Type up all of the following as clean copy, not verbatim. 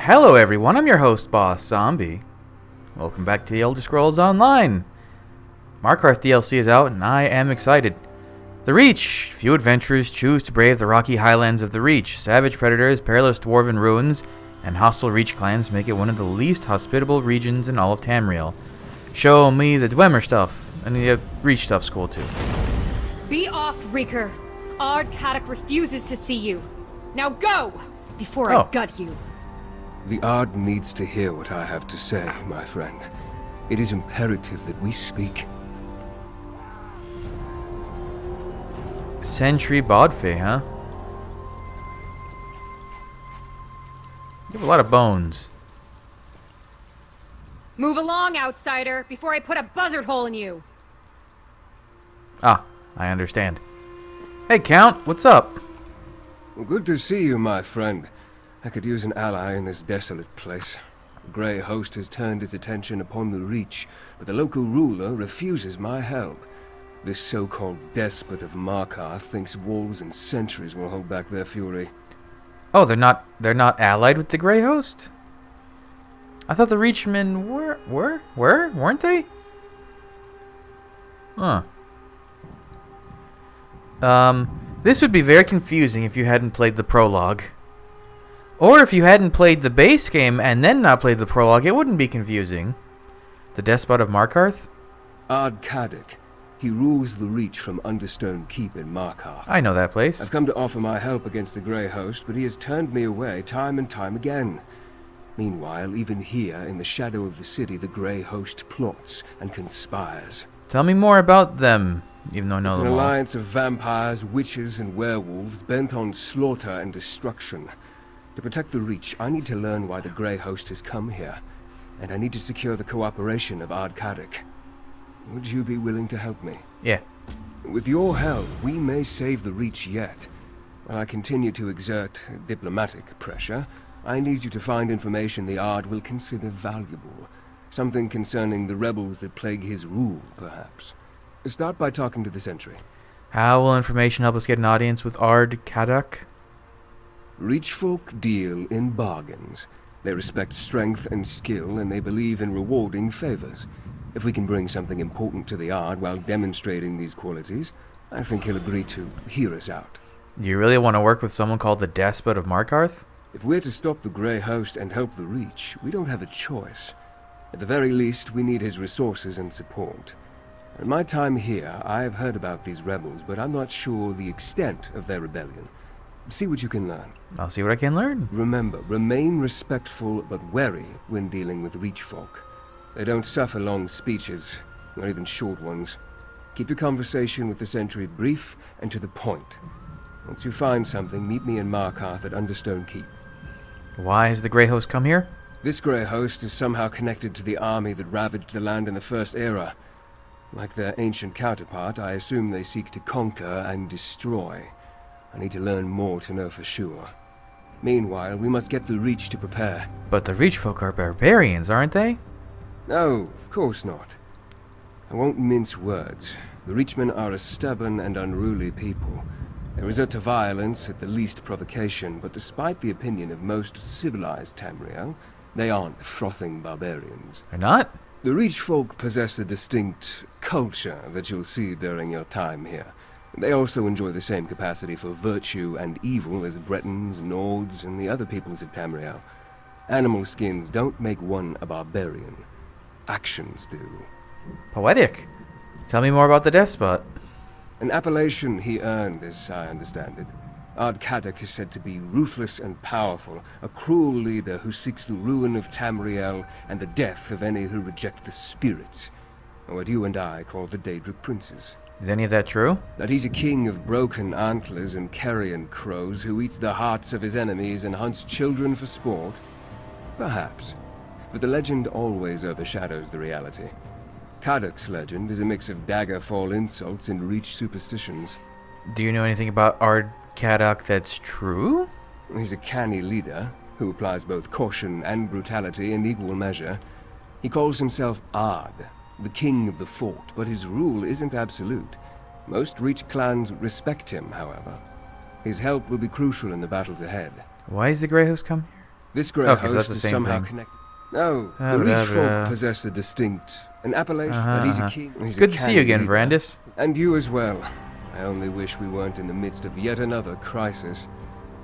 Hello everyone, I'm your host, Boss Zombie. Welcome back to the Elder Scrolls Online. Markarth DLC is out and I am excited. The Reach. Few adventurers choose to brave the rocky highlands of the Reach. Savage predators, perilous dwarven ruins, and hostile Reach clans make it one of the least hospitable regions in all of Tamriel. Show me the Dwemer stuff, and the Reach stuff's cool too. Be off, Reeker. Ard Kaddock refuses to see you. Now go, before I gut you. The Ard needs to hear what I have to say, my friend. It is imperative that we speak. Sentry Bodfay, huh? You have a lot of bones. Move along, outsider, before I put a buzzard hole in you. Ah, I understand. Hey, Count, what's up? Well, good to see you, my friend. I could use an ally in this desolate place. The Grey Host has turned his attention upon the Reach, but the local ruler refuses my help. This so-called despot of Markarth thinks walls and sentries will hold back their fury. Oh, they're not allied with the Grey Host? I thought the Reachmen weren't they? Huh. This would be very confusing if you hadn't played the prologue. Or if you hadn't played the base game and then not played the prologue, it wouldn't be confusing. The Despot of Markarth? Ard Kaddock. He rules the Reach from Understone Keep in Markarth. I know that place. I've come to offer my help against the Grey Host, but he has turned me away time and time again. Meanwhile, even here, in the shadow of the city, the Grey Host plots and conspires. Tell me more about them, even though I know It's them an all. alliance of vampires, witches, and werewolves bent on slaughter and destruction. To protect the Reach, I need to learn why the Grey Host has come here, and I need to secure the cooperation of Ard Kaddock. Would you be willing to help me? Yeah. With your help, we may save the Reach yet. While I continue to exert diplomatic pressure, I need you to find information the Ard will consider valuable. Something concerning the rebels that plague his rule, perhaps. Start by talking to the Sentry. How will information help us get an audience with Ard Kaddock? Reach folk deal in bargains. They respect strength and skill, and they believe in rewarding favors. If we can bring something important to the Ard while demonstrating these qualities, I think he'll agree to hear us out. Do you really want to work with someone called the Despot of Markarth? If we're to stop the Grey Host and help the Reach, we don't have a choice. At the very least, we need his resources and support. In my time here, I have heard about these rebels, but I'm not sure the extent of their rebellion. See what you can learn. I'll see what I can learn. Remember, remain respectful but wary when dealing with Reach folk. They don't suffer long speeches, not even short ones. Keep your conversation with the Sentry brief and to the point. Once you find something, meet me in Markarth at Understone Keep. Why has the Grey Host come here? This Grey Host is somehow connected to the army that ravaged the land in the First Era. Like their ancient counterpart, I assume they seek to conquer and destroy. I need to learn more to know for sure. Meanwhile, we must get the Reach to prepare. But the Reach folk are barbarians, aren't they? No, of course not. I won't mince words. The Reachmen are a stubborn and unruly people. They resort to violence at the least provocation, but despite the opinion of most civilized Tamriel, they aren't frothing barbarians. They're not? The Reach folk possess a distinct culture that you'll see during your time here. They also enjoy the same capacity for virtue and evil as Bretons, Nords, and the other peoples of Tamriel. Animal skins don't make one a barbarian. Actions do. Poetic. Tell me more about the Despot. An appellation he earned, as I understand it. Ard Kaddock is said to be ruthless and powerful, a cruel leader who seeks the ruin of Tamriel and the death of any who reject the spirits, or what you and I call the Daedric Princes. Is any of that true? That he's a king of broken antlers and carrion crows who eats the hearts of his enemies and hunts children for sport? Perhaps. But the legend always overshadows the reality. Kaddock's legend is a mix of Daggerfall insults and Reach superstitions. Do you know anything about Ard Kaddock that's true? He's a canny leader, who applies both caution and brutality in equal measure. He calls himself Ard, the king of the fort, but his rule isn't absolute. Most Reach clans respect him, however. His help will be crucial in the battles ahead. Why has the Grey Host come here? This grey Okay, so host that's the is same somehow thing. connected. No, Ah, the blah, Reach blah. folk possess an appellation, Uh-huh, and he's a uh-huh. king. It's He's a good to see you again, leader. Verandis. And you as well. I only wish we weren't in the midst of yet another crisis.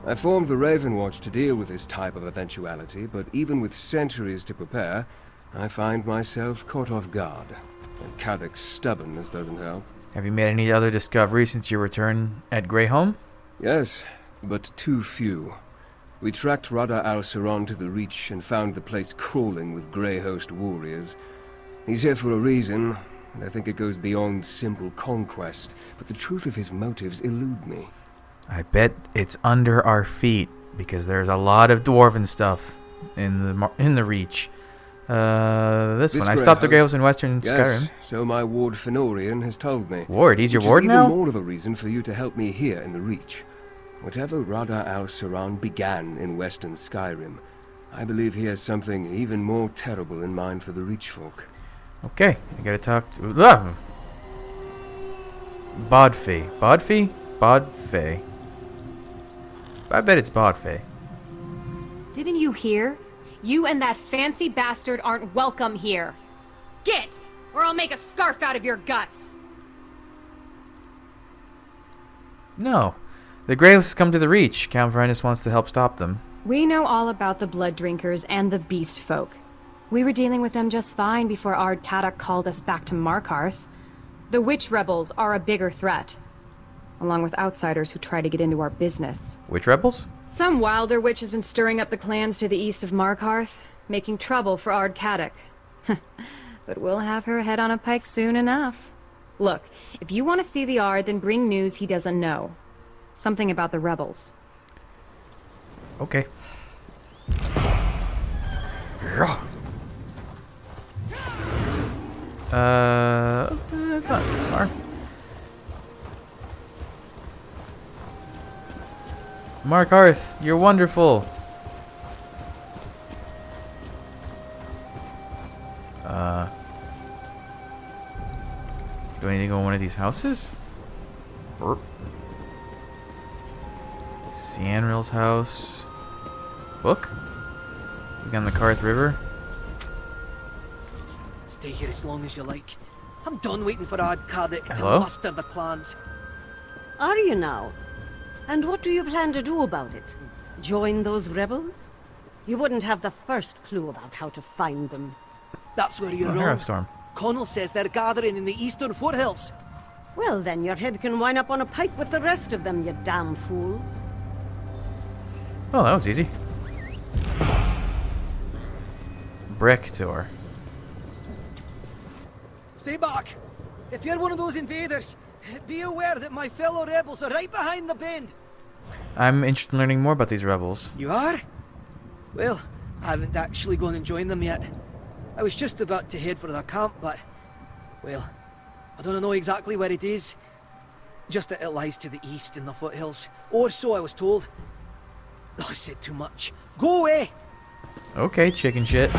I formed the Raven Watch to deal with this type of eventuality, but even with centuries to prepare, I find myself caught off guard. And Kadok's stubbornness doesn't help. Have you made any other discoveries since your return at Greyholm? Yes, but too few. We tracked Radha al-Saran to the Reach and found the place crawling with Grey Host warriors. He's here for a reason, and I think it goes beyond simple conquest, but the truth of his motives elude me. I bet it's under our feet, because there's a lot of dwarven stuff in the Reach. This one. I stopped the Grey Host in Western Skyrim. Yes, so my ward Fenorian has told me. Ward? He's your Which ward is now? even more of a reason for you to help me here in the Reach. Whatever Radha al-Saran began in Western Skyrim, I believe he has something even more terrible in mind for the Reach folk. Okay, I gotta talk to... Bodfay. Bodfay? Bodfay. I bet it's Bodfay. Didn't you hear? You and that fancy bastard aren't welcome here. Get, or I'll make a scarf out of your guts. No. The Grey Host has come to the Reach. Count Verandis wants to help stop them. We know all about the Blood Drinkers and the Beast Folk. We were dealing with them just fine before Ard Kadok called us back to Markarth. The Witch Rebels are a bigger threat, along with outsiders who try to get into our business. Witch Rebels? Some wilder witch has been stirring up the clans to the east of Markarth, making trouble for Ard Kadok. But we'll have her head on a pike soon enough. Look, if you want to see the Ard, then bring news he doesn't know. Something about the rebels. Okay. It's not too far. Markarth, you're wonderful. Do I need to go in one of these houses? Sianril's house. Book? We on the Karth River. Stay here as long as you like. I'm done waiting for Ard Kadok to Hello? muster the clans. Are you now? And what do you plan to do about it? Join those rebels? You wouldn't have the first clue about how to find them. That's where you're Oh, wrong. Storm. Connell says they're gathering in the eastern foothills. Well, then your head can wind up on a pike with the rest of them, you damn fool. Oh, that was easy. Brick door. Stay back. If you're one of those invaders, be aware that my fellow rebels are right behind the bend. I'm interested in learning more about these rebels. You are? Well, I haven't actually gone and joined them yet. I was just about to head for their camp, but... well, I don't know exactly where it is. Just that it lies to the east in the foothills. Or so I was told. Oh, I said too much. Go away! Okay, chicken shit.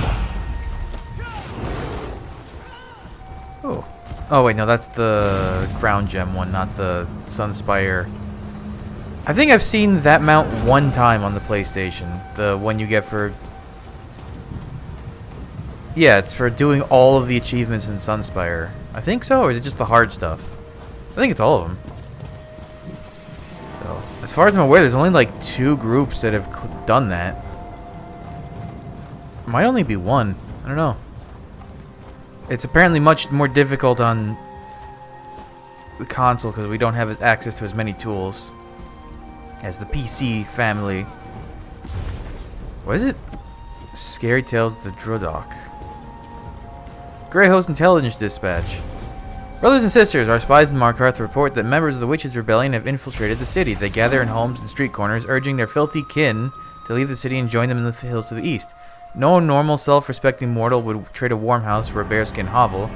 Oh. Oh, wait, no, that's the Crown Gem one, not the Sunspire. I think I've seen that mount one time on the PlayStation. The one you get for... yeah, it's for doing all of the achievements in Sunspire. I think so, or is it just the hard stuff? I think it's all of them. So, as far as I'm aware, there's only like 2 groups that have done that. Might only be one. I don't know. It's apparently much more difficult on the console because we don't have access to as many tools as the PC family. What is it? Scary Tales of the Drodok. Grey Host Intelligence Dispatch. Brothers and sisters, our spies in Markarth report that members of the Witches' Rebellion have infiltrated the city. They gather in homes and street corners, urging their filthy kin to leave the city and join them in the hills to the east. No normal, self-respecting mortal would trade a warm house for a bearskin hovel,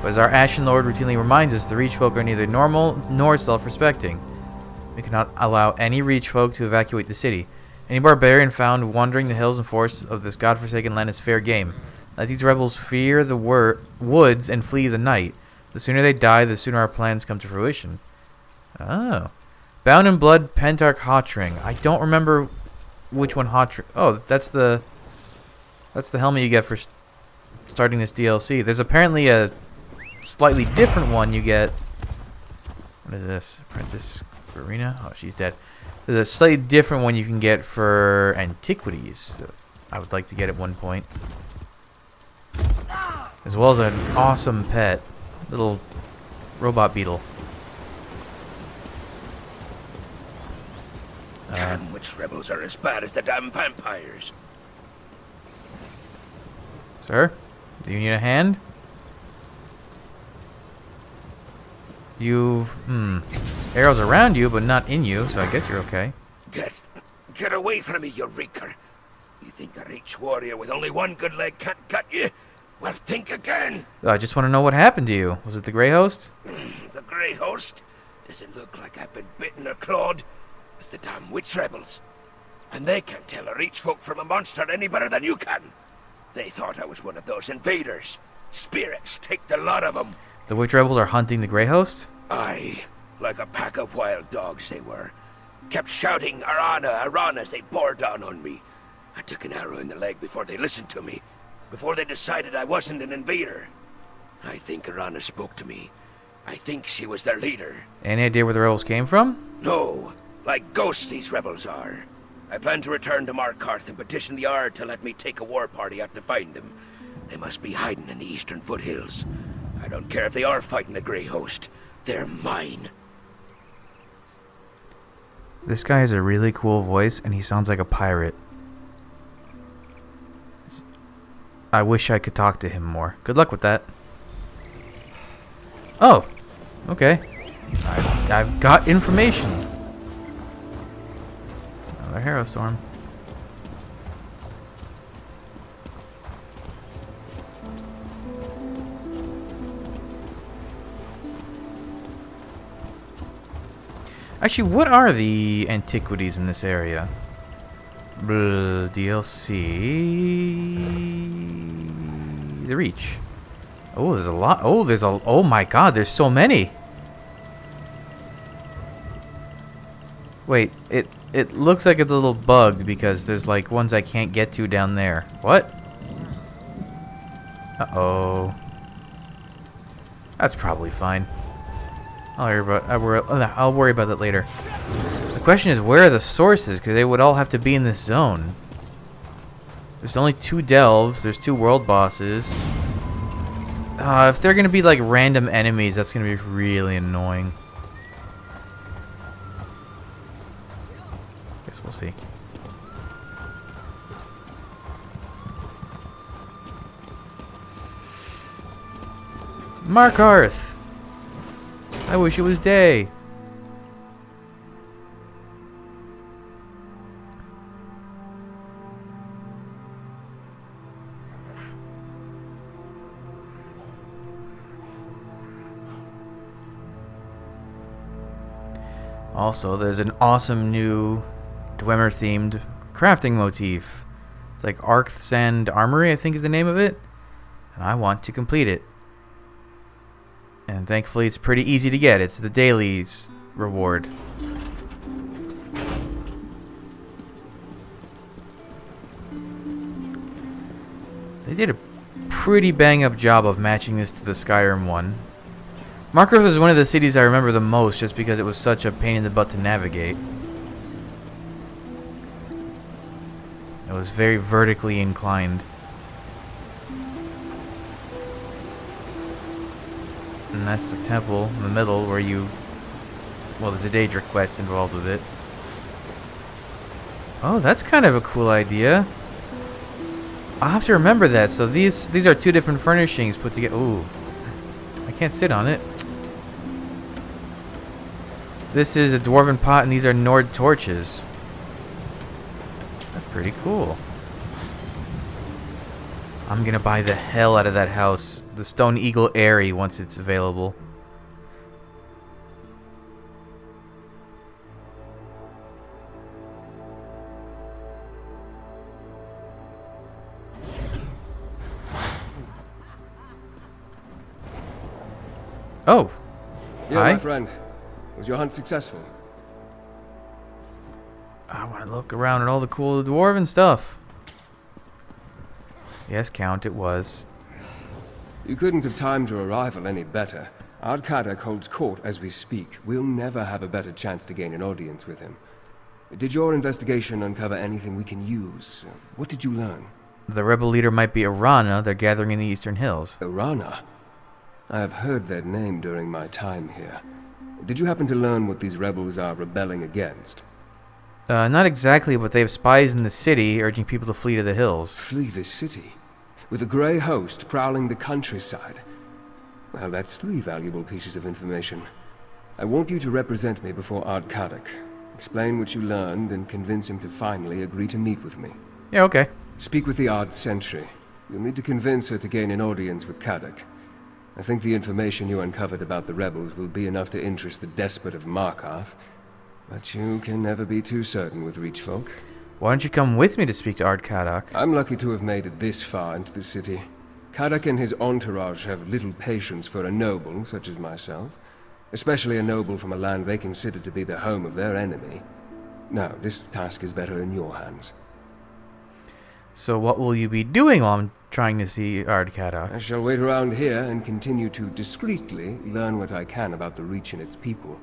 but as our Ashen Lord routinely reminds us, the Reach folk are neither normal nor self-respecting. We cannot allow any Reach folk to evacuate the city. Any barbarian found wandering the hills and forests of this godforsaken land is fair game. Let these rebels fear the woods and flee the night. The sooner they die, the sooner our plans come to fruition. Oh. Bound in Blood, Pentarch Hotring. I don't remember which one Hotring... oh, that's the... That's the helmet you get for starting this DLC. There's apparently a slightly different one you get. What is this? Apprentice Arena? Oh, she's dead. There's a slightly different one you can get for antiquities. That I would like to get at one point. As well as an awesome pet. Little robot beetle. Damn witch rebels are as bad as the damn vampires. Sir? Do you need a hand? Arrows around you, but not in you, so I guess you're okay. Get away from me, you reeker. You think a reach warrior with only one good leg can't cut you? Well, think again. I just want to know what happened to you. Was it the Grey Host? The Grey Host? Does it look like I've been bitten or clawed? It's the damn witch rebels. And they can't tell a reach folk from a monster any better than you can. They thought I was one of those invaders. Spirits, take the lot of them. The Witch Rebels are hunting the Grey Host? Aye, like a pack of wild dogs they were. Kept shouting, Arana, Arana, as they bore down on me. I took an arrow in the leg before they listened to me. Before they decided I wasn't an invader. I think Arana spoke to me. I think she was their leader. Any idea where the rebels came from? No, like ghosts these rebels are. I plan to return to Markarth and petition the Ard to let me take a war party out to find them. They must be hiding in the eastern foothills. I don't care if they are fighting the Grey Host. They're mine. This guy has a really cool voice, and he sounds like a pirate. I wish I could talk to him more. Good luck with that. Oh, okay. I've got information. Another Harrow Storm. Actually, what are the antiquities in this area? DLC. The Reach. Oh, there's a lot. Oh my god, there's so many. Wait, it looks like it's a little bugged because there's like ones I can't get to down there. What? Uh-oh. That's probably fine. I'll worry about that later. The question is, where are the sources? Because they would all have to be in this zone. There's only 2 delves. There's 2 world bosses. If they're gonna be like random enemies, that's gonna be really annoying. Guess we'll see. Markarth! I wish it was day. Also, there's an awesome new Dwemer-themed crafting motif. It's like Arc Sand Armory, I think is the name of it. And I want to complete it. And thankfully it's pretty easy to get. It's the daily's reward. They did a pretty bang-up job of matching this to the Skyrim one. Markarth is one of the cities I remember the most just because it was such a pain in the butt to navigate. It was very vertically inclined. And that's the temple in the middle where you... Well, there's a Daedric quest involved with it. Oh, that's kind of a cool idea. I'll have to remember that. So these are 2 different furnishings put together. Ooh. I can't sit on it. This is a dwarven pot and these are Nord torches. That's pretty cool. I'm gonna buy the hell out of that house. The Stone Eagle Eyrie once it's available. Oh. Yeah, Hi. my friend. Was your hunt successful? I want to look around at all the cool dwarven stuff. Yes, Count, it was. You couldn't have timed your arrival any better. Ardkadak holds court as we speak. We'll never have a better chance to gain an audience with him. Did your investigation uncover anything we can use? What did you learn? The rebel leader might be Arana. They're gathering in the Eastern Hills. Arana? I have heard that name during my time here. Did you happen to learn what these rebels are rebelling against? Not exactly, but they have spies in the city urging people to flee to the hills. Flee the city? With a grey host prowling the countryside? Well, that's 3 valuable pieces of information. I want you to represent me before Ardkadak. Explain what you learned and convince him to finally agree to meet with me. Yeah, okay. Speak with the Ard Sentry. You'll need to convince her to gain an audience with Kadak. I think the information you uncovered about the rebels will be enough to interest the despot of Markarth. But you can never be too certain with Reach folk. Why don't you come with me to speak to Ardkadak? I'm lucky to have made it this far into the city. Kadak and his entourage have little patience for a noble such as myself. Especially a noble from a land they consider to be the home of their enemy. No, this task is better in your hands. So what will you be doing while I'm trying to see Ardkadak? I shall wait around here and continue to discreetly learn what I can about the Reach and its people.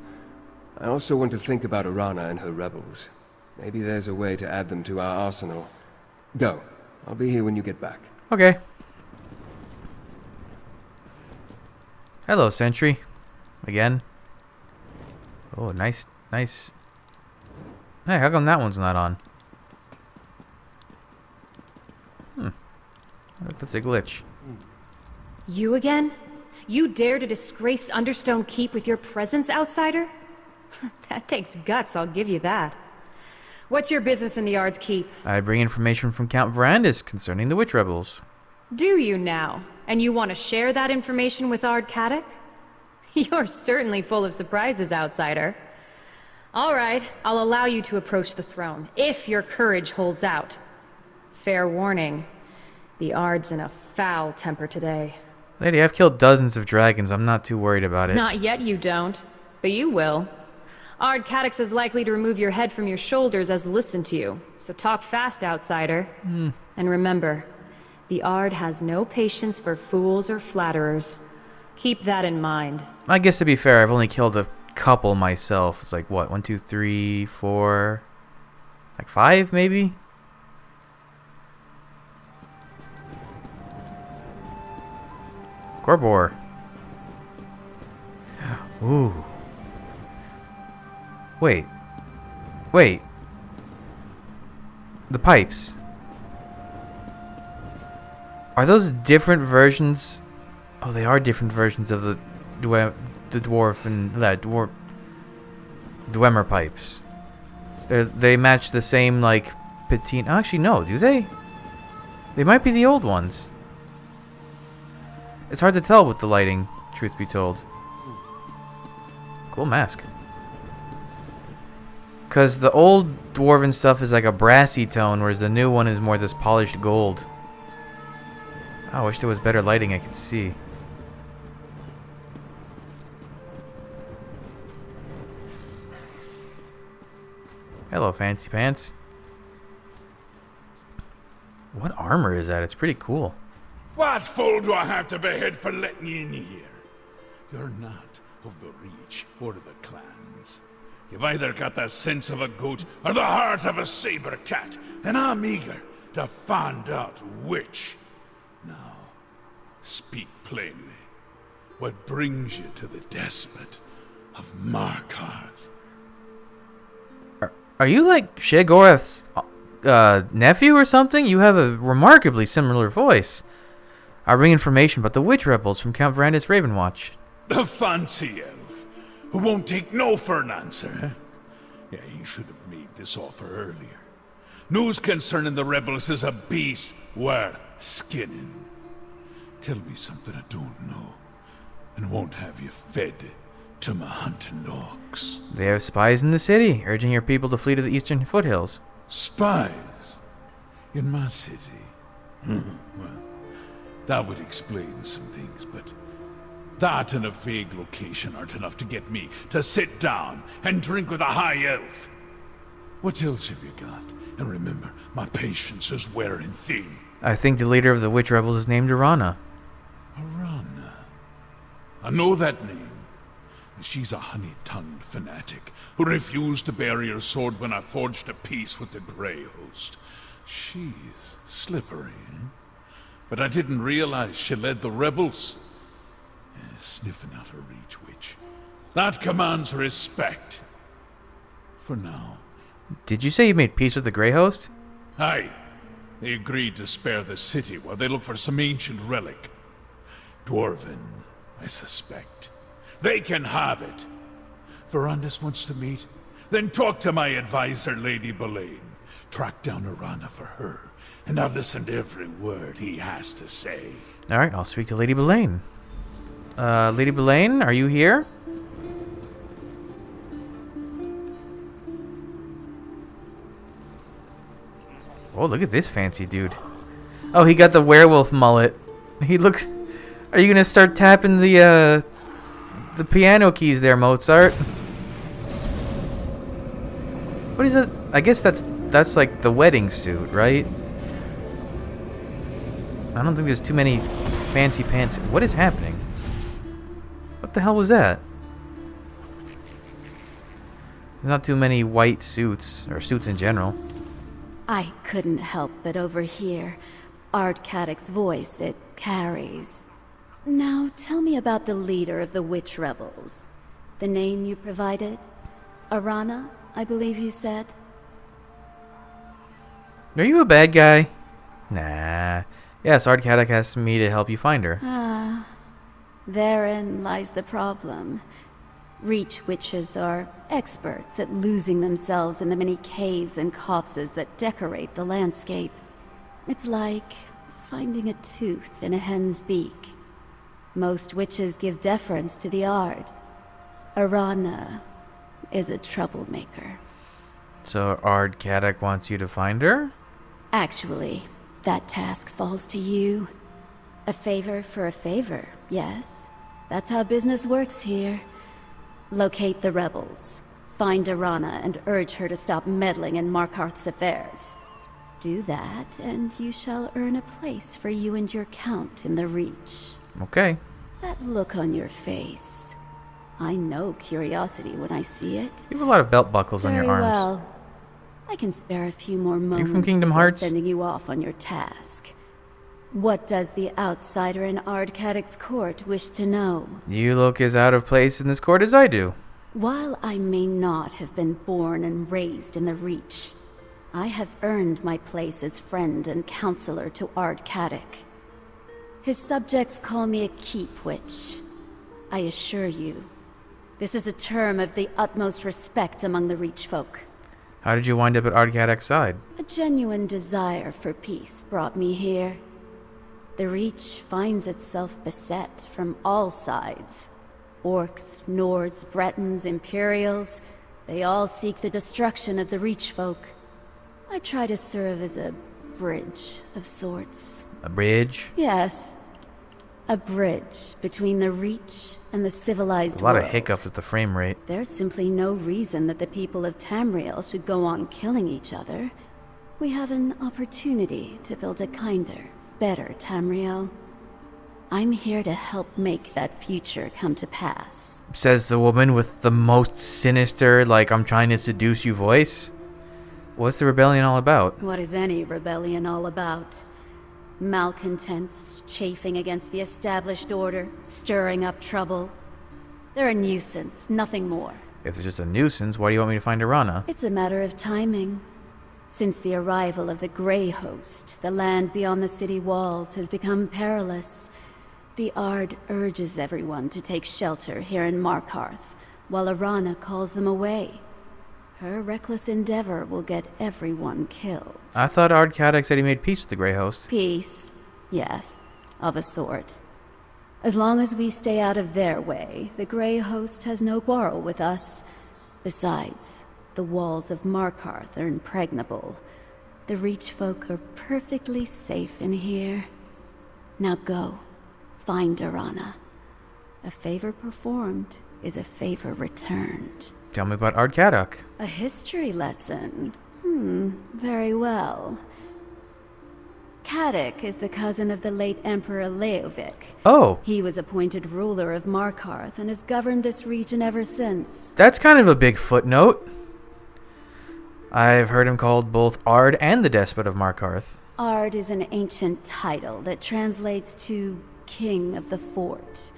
I also want to think about Arana and her rebels. Maybe there's a way to add them to our arsenal. Go. I'll be here when you get back. Okay. Hello, Sentry. Again. Oh, nice. Hey, how come that one's not on? That's a glitch. You again? You dare to disgrace Understone Keep with your presence, outsider? That takes guts, I'll give you that. What's your business in the Ard's Keep? I bring information from Count Verandis concerning the witch rebels. Do you now? And you want to share that information with Ardkadak? You're certainly full of surprises, outsider. All right, I'll allow you to approach the throne, if your courage holds out. Fair warning, the Ard's in a foul temper today. Lady, I've killed dozens of dragons. I'm not too worried about it. Not yet you don't, but you will. Ardkadak is likely to remove your head from your shoulders as listen to you, so talk fast, outsider. And remember, the Ard has no patience for fools or flatterers. Keep that in mind. I guess to be fair, I've only killed a couple myself. It's like, what, 1, 2, 3, 4... like 5, maybe? Gorbor. Ooh. Wait. The pipes. Are those different versions? Oh, they are different versions of the Dwemer pipes. They match the same, like, patina. Actually, no, do they? They might be the old ones. It's hard to tell with the lighting, truth be told. Cool mask. Because the old dwarven stuff is like a brassy tone, whereas the new one is more this polished gold. I wish there was better lighting I could see. Hello, fancy pants. What armor is that? It's pretty cool. What fool do I have to behead for letting you in here? You're not of the Reach or the clans. You've either got the sense of a goat or the heart of a saber cat, and I'm eager to find out which. Now, speak plainly. What brings you to the despot of Markarth? Are you like Sheogorath's nephew or something? You have a remarkably similar voice. I bring information about the witch rebels from Count Verandis Ravenwatch. The fancy elf, who won't take no for an answer, eh? Yeah, he should have made this offer earlier. News concerning the rebels is a beast worth skinning. Tell me something I don't know, and won't have you fed to my hunting dogs. They have spies in the city, urging your people to flee to the eastern foothills. Spies? In my city? Well, that would explain some things, but that and a vague location aren't enough to get me to sit down and drink with a high elf. What else have you got? And remember, my patience is wearing thin. I think the leader of the witch rebels is named Arana. Arana. I know that name. She's a honey-tongued fanatic who refused to bear your sword when I forged a peace with the Grey Host. She's slippery, eh? But I didn't realize she led the rebels. Sniffing out a reach witch. That commands respect. For now. Did you say you made peace with the Grey Host? Aye. They agreed to spare the city while they look for some ancient relic. Dwarven, I suspect. They can have it. Verandis wants to meet? Then talk to my advisor, Lady Boleyn. Track down Arana for her, and I'll listen to every word he has to say. Alright, I'll speak to Lady Boleyn. Lady Boleyn, are you here? Oh, look at this fancy dude. Oh, he got the werewolf mullet. He looks... Are you gonna start tapping the piano keys there, Mozart? What is it? I guess that's like the wedding suit, right? I don't think there's too many fancy pants. What is happening? What the hell was that? There's not too many white suits, or suits in general. I couldn't help but overhear Ard Caddick's voice. It carries. Now, tell me about the leader of the witch rebels. The name you provided? Arana, I believe you said? Are you a bad guy? Nah. Yes, Ard Caddick asked me to help you find her. Ah, therein lies the problem. Reach witches are experts at losing themselves in the many caves and copses that decorate the landscape. It's like finding a tooth in a hen's beak. Most witches give deference to the Ard. Arana is a troublemaker. So Ard Caddick wants you to find her? Actually, that task falls to you. A favor for a favor, yes. That's how business works here. Locate the rebels, find Arana, and urge her to stop meddling in Markarth's affairs. Do that, and you shall earn a place for you and your count in the Reach. Okay. That look on your face. I know curiosity when I see it. You have a lot of belt buckles on your Very arms. well. I can spare a few more moments from Kingdom before Hearts? sending you off on your task. What does the outsider in Ard Caddick's court wish to know? You look as out of place in this court as I do. While I may not have been born and raised in the Reach, I have earned my place as friend and counselor to Ard Caddick. His subjects call me a keep witch. I assure you, this is a term of the utmost respect among the Reach folk. How did you wind up at Ard Caddick's side? A genuine desire for peace brought me here. The Reach finds itself beset from all sides. Orcs, Nords, Bretons, Imperials, they all seek the destruction of the Reach folk. I try to serve as a bridge of sorts. A bridge? Yes. A bridge between the Reach and the civilized A lot world. of hiccups with the frame rate. There's simply no reason that the people of Tamriel should go on killing each other. We have an opportunity to build a kinder, better Tamriel. I'm here to help make that future come to pass. Says the woman with the most sinister, like, I'm trying to seduce you voice. What's the rebellion all about? What is any rebellion all about? Malcontents chafing against the established order, stirring up trouble. They're a nuisance, nothing more. If it's just a nuisance, why do you want me to find Arana? It's a matter of timing. Since the arrival of the Grey Host, the land beyond the city walls has become perilous. The Ard urges everyone to take shelter here in Markarth, while Arana calls them away. Her reckless endeavor will get everyone killed. I thought Ard Caddick said he made peace with the Grey Host. Peace, yes, of a sort. As long as we stay out of their way, the Grey Host has no quarrel with us. Besides, the walls of Markarth are impregnable. The Reach folk are perfectly safe in here. Now go, find Arana. A favor performed is a favor returned. Tell me about Ard Caddick. A history lesson? Very well. Kadok is the cousin of the late Emperor Leovic. Oh, He was appointed ruler of Markarth and has governed this region ever since. that's kind of a big footnote. I've heard him called both Ard and the Despot of Markarth. Ard is an ancient title that translates to King of the Fort.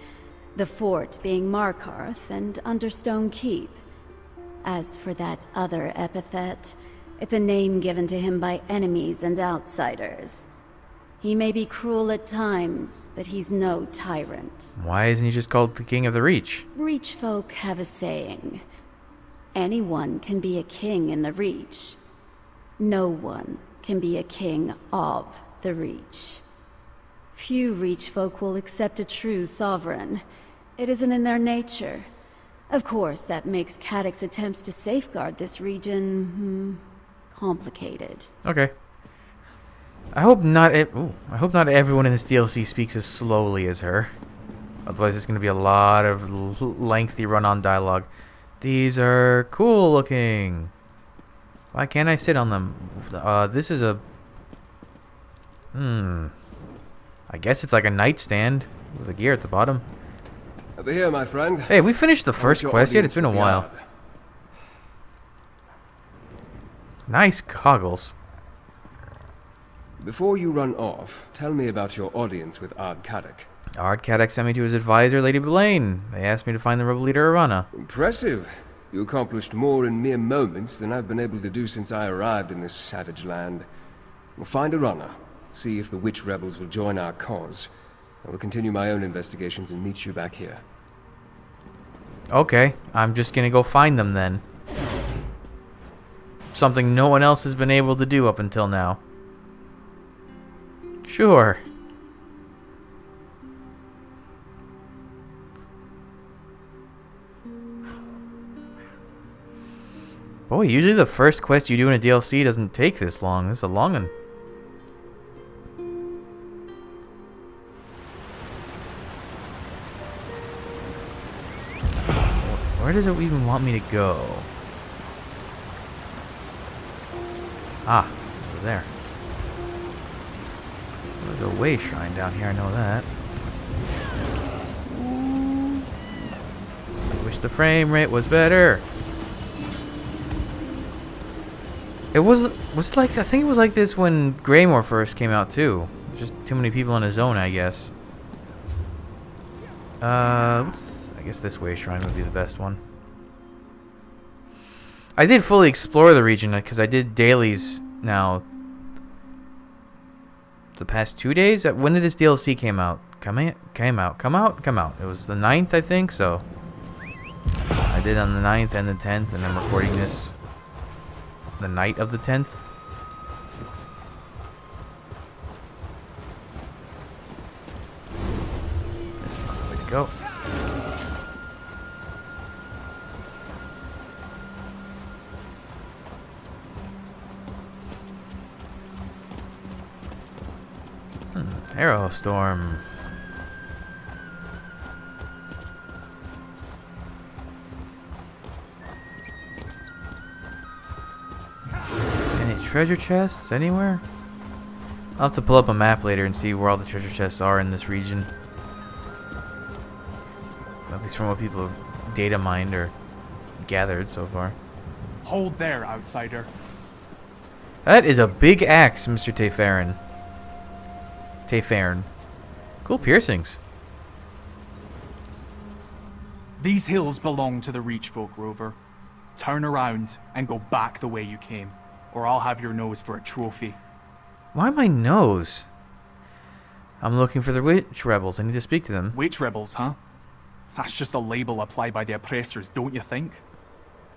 The fort being Markarth and Understone Keep. As for that other epithet, it's a name given to him by enemies and outsiders. He may be cruel at times, but he's no tyrant. Why isn't he just called the King of the Reach? Reach folk have a saying. Anyone can be a king in the Reach. No one can be a king of the Reach. Few Reach folk will accept a true sovereign. It isn't in their nature. Of course, that makes Kadok's attempts to safeguard this region, complicated. Okay. I hope not everyone in this DLC speaks as slowly as her. Otherwise, it's going to be a lot of lengthy run-on dialogue. These are cool looking. Why can't I sit on them? This is a... I guess it's like a nightstand with a gear at the bottom. Over here, my friend. Hey, have we finished the first Your quest yet? audience It's been a with the while. yard. Nice goggles. Before you run off, tell me about your audience with Ard Kadok. Ard Kadok sent me to his advisor, Lady Blaine. They asked me to find the rebel leader, Arana. Impressive. You accomplished more in mere moments than I've been able to do since I arrived in this savage land. We'll find Arana, see if the witch rebels will join our cause. I will continue my own investigations and meet you back here. Okay, I'm just gonna go find them then. Something no one else has been able to do up until now. Sure. Boy, usually the first quest you do in a DLC doesn't take this long. This is a long one. Where does it even want me to go? Ah, over there. There's a way shrine down here, I know that. I wish the frame rate was better. It was like, I think it was like this when Greymore first came out too. Just too many people in a zone, I guess. Oops, I guess this way shrine would be the best one. I did fully explore the region because I did dailies now. The past 2 days? When did this DLC came out? Come out. It was the 9th, I think, so I did on the 9th and the 10th, and I'm recording this the night of the 10th. This is not the way to go. Arrow storm. Any treasure chests anywhere? I'll have to pull up a map later and see where all the treasure chests are in this region. At least from what people have data mined or gathered so far. Hold there, outsider. That is a big axe, Mr. Teferen. Cool piercings. These hills belong to the Reach folk, Rover. Turn around and go back the way you came, or I'll have your nose for a trophy. Why my nose? I'm looking for the witch rebels. I need to speak to them. Witch rebels, huh? That's just a label applied by the oppressors, don't you think?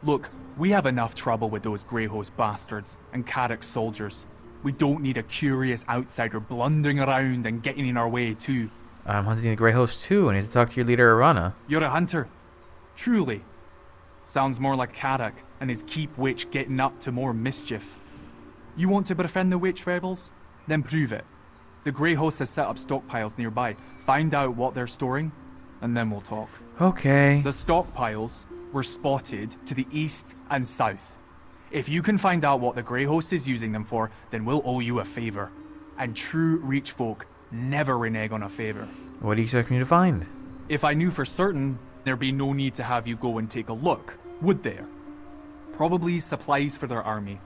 Look, we have enough trouble with those Greyhost bastards and Kadok's soldiers. We don't need a curious outsider blundering around and getting in our way, too. I'm hunting the Grey Host too. I need to talk to your leader, Arana. You're a hunter. Truly. Sounds more like Kadok and his keep witch getting up to more mischief. You want to befriend the witch rebels? Then prove it. The Grey Host has set up stockpiles nearby. Find out what they're storing, and then we'll talk. Okay. The stockpiles were spotted to the east and south. If you can find out what the Grey Host is using them for, then we'll owe you a favor. and true Reach folk never renege on a favor. What do you expect me to find? If I knew for certain, there'd be no need to have you go and take a look, would there? Probably supplies for their army.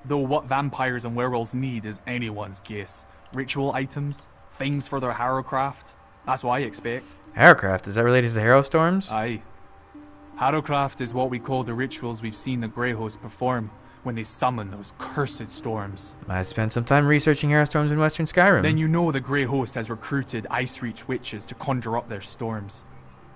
Though what vampires and werewolves need is anyone's guess. Ritual items, things for their harrowcraft. That's what I expect. Harrowcraft, is that related to Harrow Storms? Aye. Harrowcraft is what we call the rituals we've seen the Grey Host perform when they summon those cursed storms. I spent some time researching Harrow Storms in Western Skyrim. Then you know the Grey Host has recruited Ice Reach witches to conjure up their storms.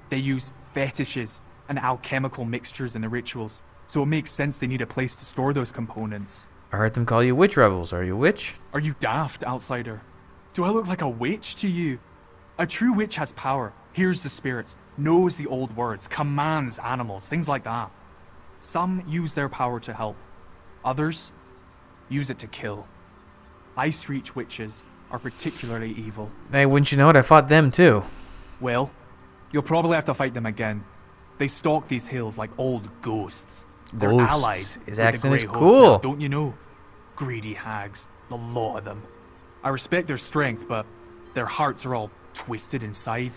They use fetishes and alchemical mixtures in the rituals, so it makes sense they need a place to store those components. I heard them call you witch rebels. Are you a witch? Are you daft, outsider? Do I look like a witch to you? A true witch has power, hears the spirits, knows the old words, commands animals, things like that. Some use their power to help. Others use it to kill. Ice Reach witches are particularly evil. Hey, wouldn't you know it? I fought them too. Well, you'll probably have to fight them again. They stalk these hills like old ghosts. They're Ghosts. allied His with the accent is Grey Host cool. now, don't you know? Greedy hags, the lot of them. I respect their strength, but their hearts are all twisted inside.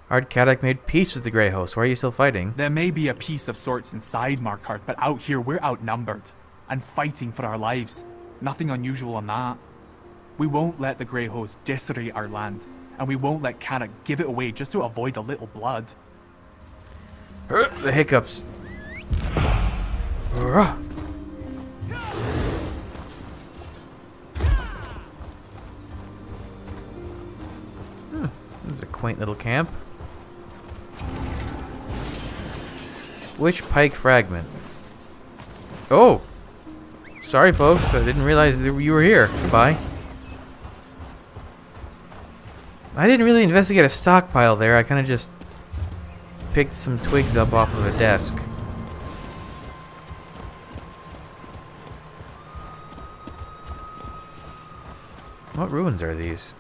Ard Kadok made peace with the Grey Host. Why are you still fighting? There may be a peace of sorts inside Markarth, but out here we're outnumbered and fighting for our lives. Nothing unusual on that. We won't let the Grey Host desecrate our land, and we won't let Kadok give it away just to avoid a little blood. The hiccups. This is a quaint little camp. Witch Pike Fragment. Oh! Sorry, folks. I didn't realize that you were here. Goodbye. I didn't really investigate a stockpile there. I kind of just picked some twigs up off of a desk. What ruins are these?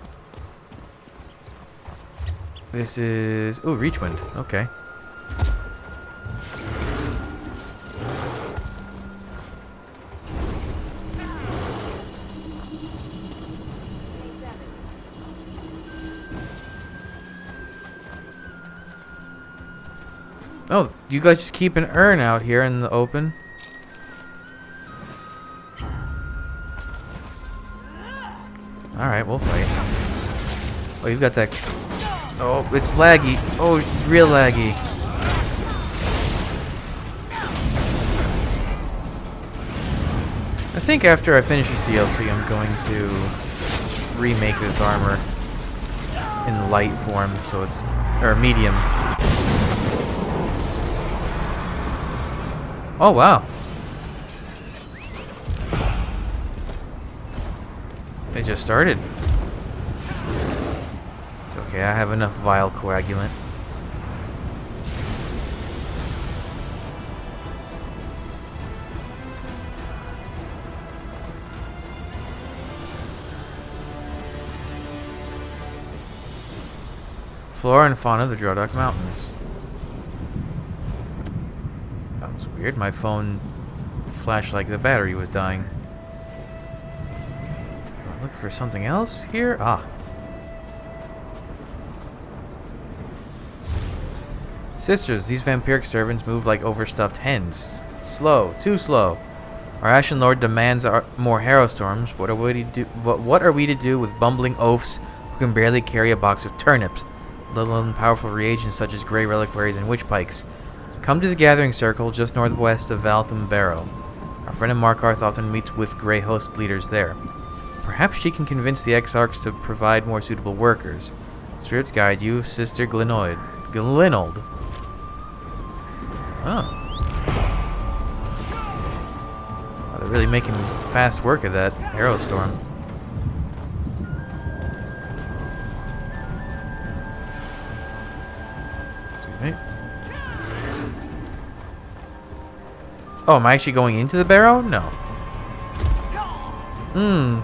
This is... ooh, Reachwind. Okay. Oh, you guys just keep an urn out here in the open? Alright, we'll fight. Oh, you've got that... oh, it's laggy. Oh, it's real laggy. I think after I finish this DLC, I'm going to remake this armor in light form, so it's... or medium. Oh, wow. They just started. Okay, I have enough vile coagulant. Flora and fauna of the Drodok Mountains. That was weird. My phone flashed like the battery was dying. Looking for something else here? Ah. Sisters, these vampiric servants move like overstuffed hens. Slow, too slow. Our Ashen Lord demands more Harrow Storms. What are we to do with bumbling oafs who can barely carry a box of turnips, let alone powerful reagents such as Grey Reliquaries and Witch Pikes? Come to the Gathering Circle just northwest of Valtham Barrow. Our friend in Markarth often meets with Grey Host leaders there. Perhaps she can convince the Exarchs to provide more suitable workers. Spirits guide you, Sister Glenoid. Glenold. Oh. Oh, they're really making fast work of that Harrow Storm. Excuse me. Oh, am I actually going into the barrow? No.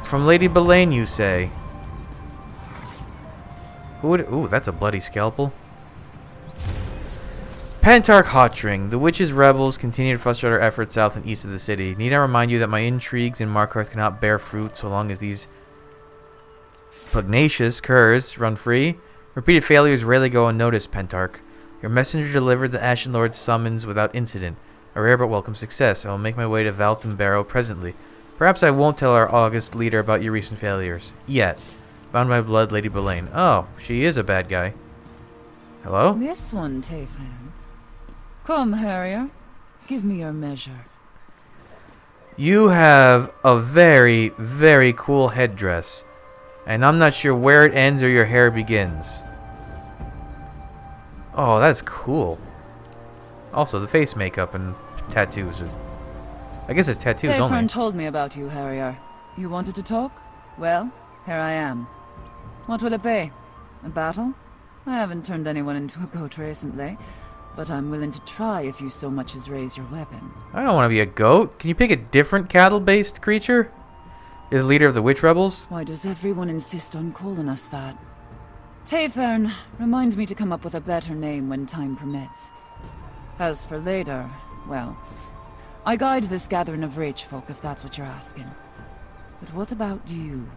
From Lady Belaine, you say? Who would... ooh, that's a bloody scalpel. Pantarch Hotring. The witches' rebels continue to frustrate our efforts south and east of the city. Need I remind you that my intrigues in Markarth cannot bear fruit so long as these Pugnacious curs run free. Repeated failures rarely go unnoticed, Pentarch. Your messenger delivered the Ashen Lord's summons without incident. A rare but welcome success. I will make my way to Valtham Barrow presently. Perhaps I won't tell our august leader about your recent failures. Yet. Bound by blood, Lady Boleyn. Oh, she is a bad guy. Hello? This one, Tefan. Come, Harrier. Give me your measure. You have a very, very cool headdress. And I'm not sure where it ends or your hair begins. Oh, that's cool. Also, the face makeup and tattoos. I guess it's tattoos only. Tefan told me about you, Harrier. You wanted to talk? Well, here I am. What will it be? A battle? I haven't turned anyone into a goat recently, but I'm willing to try if you so much as raise your weapon. I don't want to be a goat. Can you pick a different cattle-based creature? You're the leader of the witch rebels? Why does everyone insist on calling us that? Tefern, remind me to come up with a better name when time permits. As for later, well, I guide this gathering of rich folk if that's what you're asking. But what about you?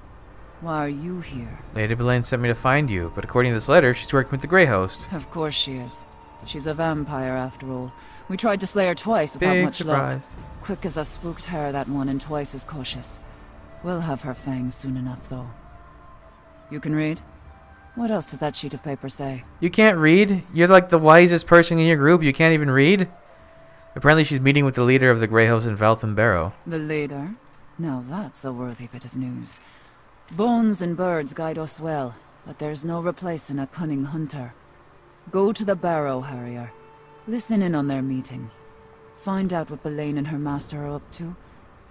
Why are you here? Lady Boleyn sent me to find you, but according to this letter, she's working with the Grey Host. Of course she is. She's a vampire after all. We tried to slay her twice without Big much surprised. luck. Quick as a spooked hare, that one, and twice as cautious. We'll have her fangs soon enough, though. You can read? What else does that sheet of paper say? You can't read? You're like the wisest person in your group. You can't even read? Apparently she's meeting with the leader of the Grey Host in Valtham Barrow. The leader? Now that's a worthy bit of news. Bones and birds guide us well, but there's no replacing a cunning hunter. Go to the Barrow, Harrier. Listen in on their meeting. Find out what Boleyn and her master are up to,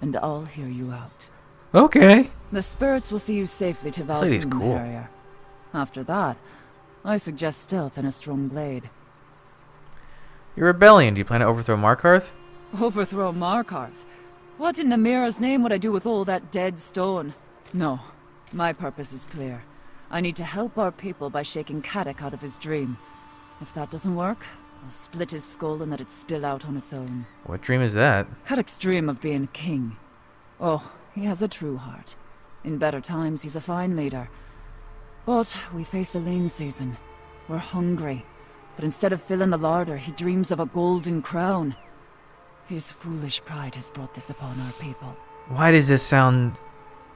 and I'll hear you out. Okay. The spirits will see you safely to This lady's Valtham, cool. Harrier. After that, I suggest stealth and a strong blade. Your rebellion. Do you plan to overthrow Markarth? Overthrow Markarth? What in Namira's name would I do with all that dead stone? No, my purpose is clear. I need to help our people by shaking Caddoc out of his dream. If that doesn't work, I'll split his skull and let it spill out on its own. What dream is that? Caddoc's dream of being king. Oh, he has a true heart. In better times, he's a fine leader. But we face a lean season. We're hungry. But instead of filling the larder, he dreams of a golden crown. His foolish pride has brought this upon our people. Why does this sound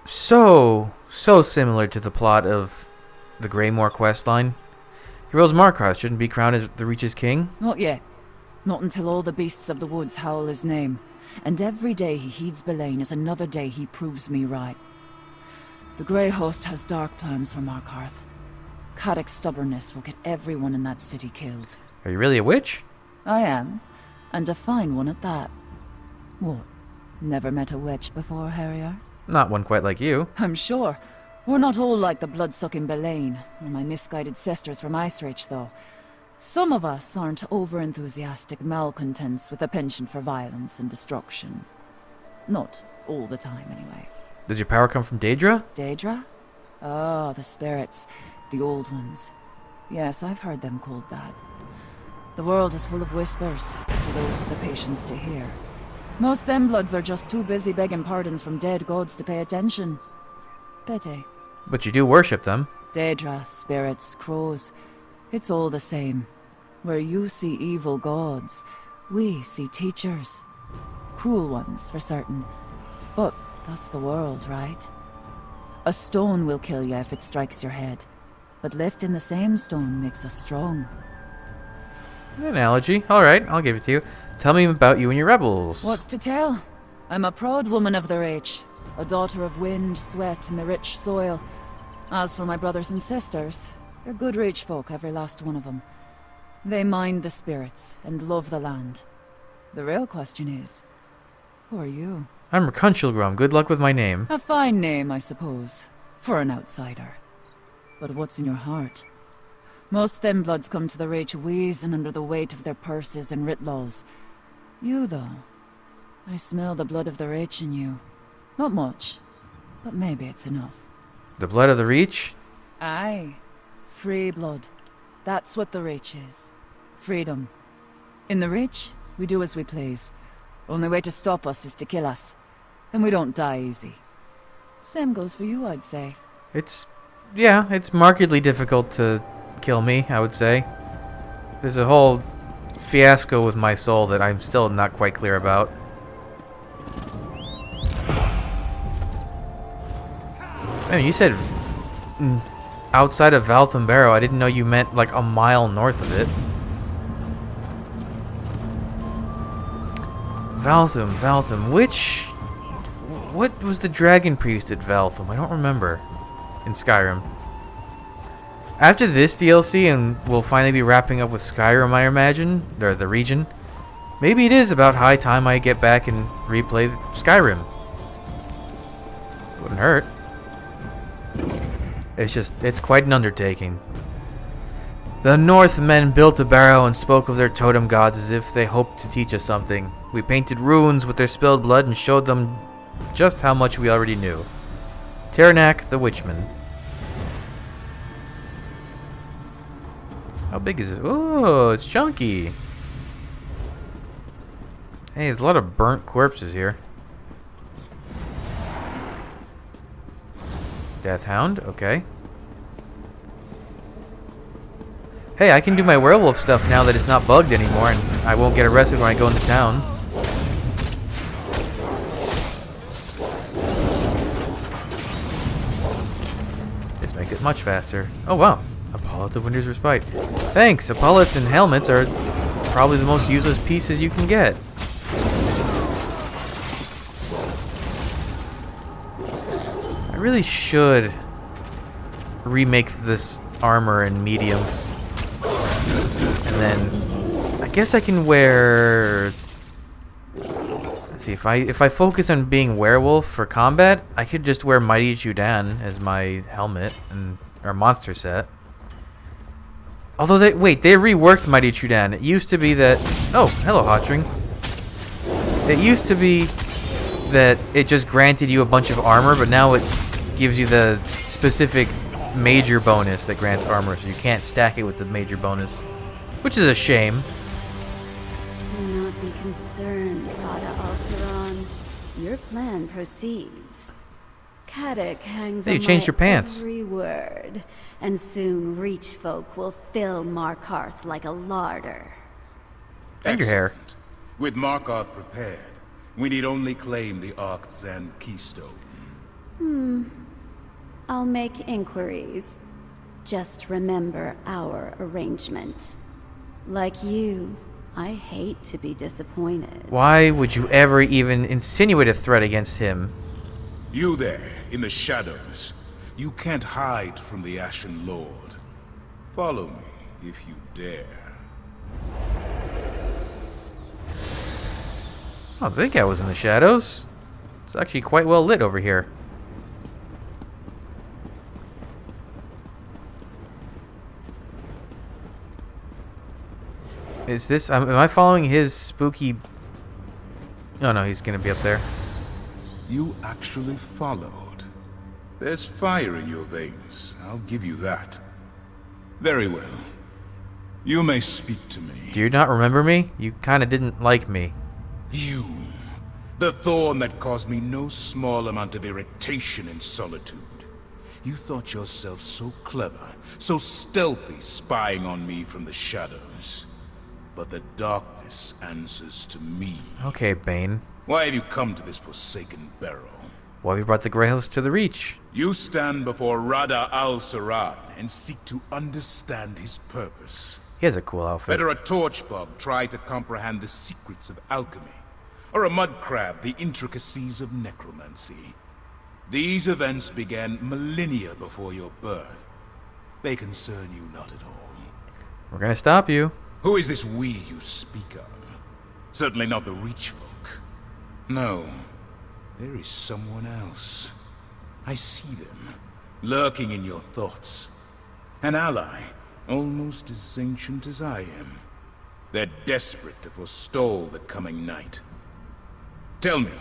so similar to the plot of the Greymore questline? He rules Markarth, shouldn't be crowned as the Reach's king? Not yet. Not until all the beasts of the woods howl his name. And every day he heeds Boleyn is another day he proves me right. The Grey Host has dark plans for Markarth. Caddoc's stubbornness will get everyone in that city killed. Are you really a witch? I am. And a fine one at that. What? Never met a witch before, Harrier? Not one quite like you. I'm sure. We're not all like the blood-sucking Boleyn, or my misguided sisters from Icereach, though. Some of us aren't over-enthusiastic malcontents with a penchant for violence and destruction. Not all the time, anyway. Does your power come from Daedra? Daedra? Oh, the spirits. The old ones. Yes, I've heard them called that. The world is full of whispers, for those with the patience to hear. Most them bloods are just too busy begging pardons from dead gods to pay attention. Pity. But you do worship them. Daedra, spirits, crows. It's all the same. Where you see evil gods, we see teachers. Cruel ones, for certain. But that's the world, right? A stone will kill you if it strikes your head. But lifting the same stone makes us strong. Analogy. Alright, I'll give it to you. Tell me about you and your rebels. What's to tell? I'm a proud woman of the Reach. A daughter of wind, sweat, and the rich soil. As for my brothers and sisters, they're good Reach folk, every last one of them. They mind the spirits and love the land. The real question is, who are you? I'm Rakunchulgrum. Good luck with my name. A fine name, I suppose, for an outsider. But what's in your heart? Most them bloods come to the Reach wheezing under the weight of their purses and writ laws. You, though, I smell the blood of the Reach in you. Not much, but maybe it's enough. The blood of the Reach? Aye. Free blood. That's what the Reach is. Freedom. In the Reach, we do as we please. Only way to stop us is to kill us. And we don't die easy. Same goes for you, I'd say. It's yeah, it's markedly difficult to kill me, I would say. There's a whole fiasco with my soul that I'm still not quite clear about. Man, you said outside of Valtham Barrow. I didn't know you meant like a mile north of it. Valtham. What was the dragon priest at Valtham? I don't remember. In Skyrim. After this DLC, and we'll finally be wrapping up with Skyrim, I imagine, or the region. Maybe it is about high time I get back and replay Skyrim. Wouldn't hurt. It's quite an undertaking. The Northmen built a barrow and spoke of their totem gods as if they hoped to teach us something. We painted runes with their spilled blood and showed them just how much we already knew. Taranak the Witchman. How big is it? Oh, it's chunky. Hey, there's a lot of burnt corpses here. Deathhound, okay. Hey, I can do my werewolf stuff now that it's not bugged anymore, and I won't get arrested when I go into town. This makes it much faster. Oh wow, Epaulets of Winter's Respite. Thanks, epaulets and helmets are probably the most useless pieces you can get. I really should remake this armor in medium. And then I guess I can wear, let's see, if I focus on being werewolf for combat, I could just wear Mighty Chudan as my helmet and or monster set. Although they reworked Mighty Chudan. It used to be that hello Hotring. It used to be that it just granted you a bunch of armor, but now it gives you the specific major bonus that grants armor, so you can't stack it with the major bonus, which is a shame. Do not be concerned, Vada Alceron. Your plan proceeds. Kadok hangs Hey, you on changed my your pants. every word, and soon Reach folk will fill Markarth like a larder. And your hair. Excellent. With Markarth prepared, we need only claim the Arctzan keystone. I'll make inquiries. Just remember our arrangement. Like you, I hate to be disappointed. Why would you ever even insinuate a threat against him? You there, in the shadows. You can't hide from the Ashen Lord. Follow me, if you dare. Oh, I think I was in the shadows. It's actually quite well lit over here. Is this... am I following his spooky... Oh, no, he's gonna be up there. You actually followed. There's fire in your veins, I'll give you that. Very well. You may speak to me. Do you not remember me? You kinda didn't like me. You. The thorn that caused me no small amount of irritation and solitude. You thought yourself so clever, so stealthy, spying on me from the shadows. But the darkness answers to me. Okay, Bane. Why have you come to this forsaken barrow? Why have you brought the Grey Host to the Reach? You stand before Rada al-Saran and seek to understand his purpose. He has a cool outfit. Better a torchbug try to comprehend the secrets of alchemy, or a mudcrab the intricacies of necromancy. These events began millennia before your birth. They concern you not at all. We're gonna stop you. Who is this we you speak of? Certainly not the Reach folk. No, there is someone else. I see them, lurking in your thoughts. An ally, almost as ancient as I am. They're desperate to forestall the coming night. Tell me,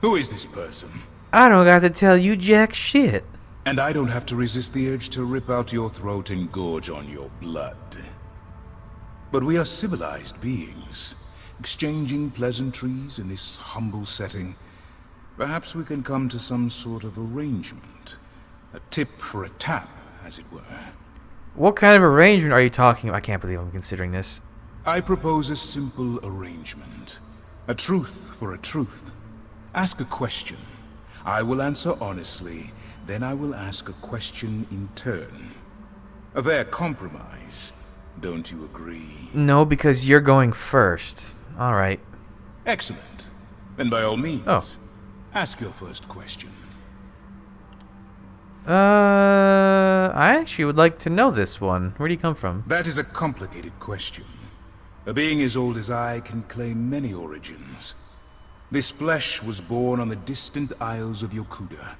who is this person? I don't got to tell you jack shit. And I don't have to resist the urge to rip out your throat and gorge on your blood. But we are civilized beings, exchanging pleasantries in this humble setting. Perhaps we can come to some sort of arrangement. A tip for a tap, as it were. What kind of arrangement are you talking about? I can't believe I'm considering this. I propose a simple arrangement. A truth for a truth. Ask a question. I will answer honestly, then I will ask a question in turn. A fair compromise, don't you agree? No, because you're going first. Alright. Excellent. Then by all means, ask your first question. I actually would like to know this one. Where do you come from? That is a complicated question. A being as old as I can claim many origins. This flesh was born on the distant isles of Yokuda.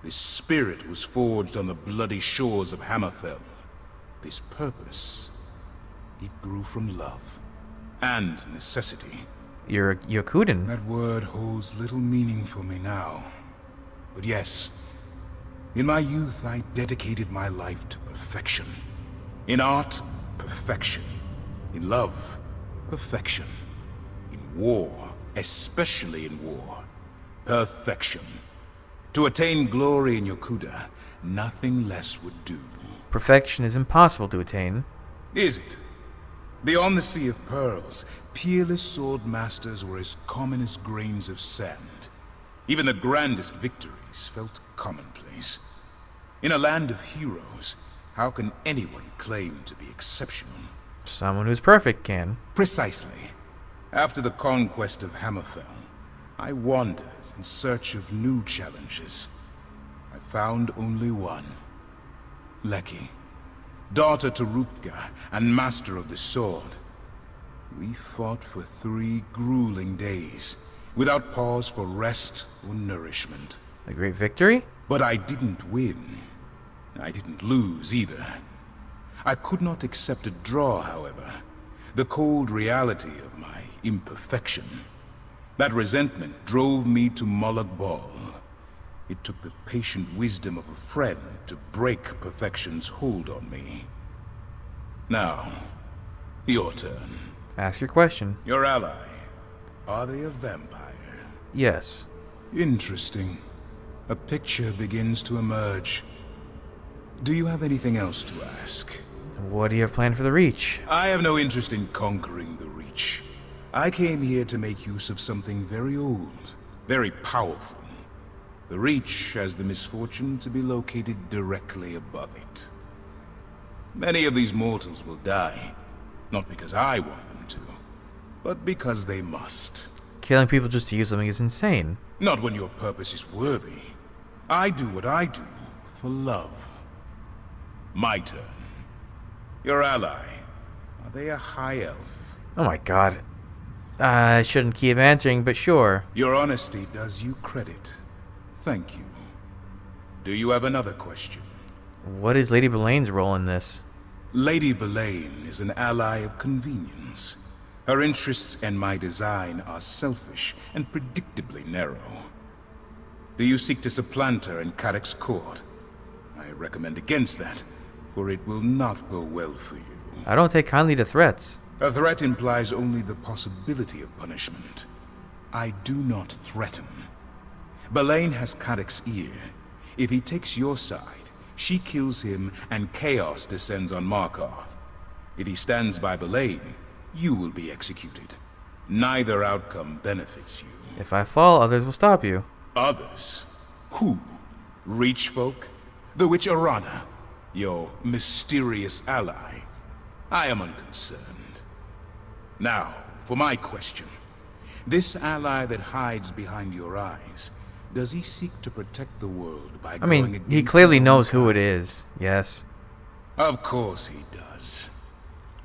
This spirit was forged on the bloody shores of Hammerfell. This purpose, it grew from love and necessity. You're a Yokudan. That word holds little meaning for me now. But yes, in my youth I dedicated my life to perfection. In art, perfection. In love, perfection. In war, especially in war, perfection. To attain glory in Yokuda, nothing less would do. Perfection is impossible to attain. Is it? Beyond the Sea of Pearls, peerless sword masters were as common as grains of sand. Even the grandest victories felt commonplace. In a land of heroes, how can anyone claim to be exceptional? Someone who's perfect can. Precisely. After the conquest of Hammerfell, I wandered in search of new challenges. I found only one. Leki, daughter to Rutger and master of the sword. We fought for 3 grueling days, without pause for rest or nourishment. A great victory? But I didn't win. I didn't lose either. I could not accept a draw, however. The cold reality of my imperfection. That resentment drove me to Moloch Ball. It took the patient wisdom of a friend to break perfection's hold on me. Now, your turn. Ask your question. Your ally, are they a vampire? Yes. Interesting. A picture begins to emerge. Do you have anything else to ask? What do you have planned for the Reach? I have no interest in conquering the Reach. I came here to make use of something very old, very powerful. The Reach has the misfortune to be located directly above it. Many of these mortals will die, not because I want them to, but because they must. Killing people just to use something is insane. Not when your purpose is worthy. I do what I do for love. My turn. Your ally, are they a high elf? Oh my god. I shouldn't keep answering, but sure. Your honesty does you credit. Thank you. Do you have another question? What is Lady Belaine's role in this? Lady Belaine is an ally of convenience. Her interests and my design are selfish and predictably narrow. Do you seek to supplant her in Kadok's court? I recommend against that, for it will not go well for you. I don't take kindly to threats. A threat implies only the possibility of punishment. I do not threaten. Belaine has Kadok's ear. If he takes your side, she kills him and chaos descends on Markarth. If he stands by Belaine, you will be executed. Neither outcome benefits you. If I fall, others will stop you. Others? Who? Reach folk? The witch Arana? Your mysterious ally? I am unconcerned. Now, for my question. This ally that hides behind your eyes, does he seek to protect the world by going against he clearly his own knows who kind? it is. Yes. Of course he does.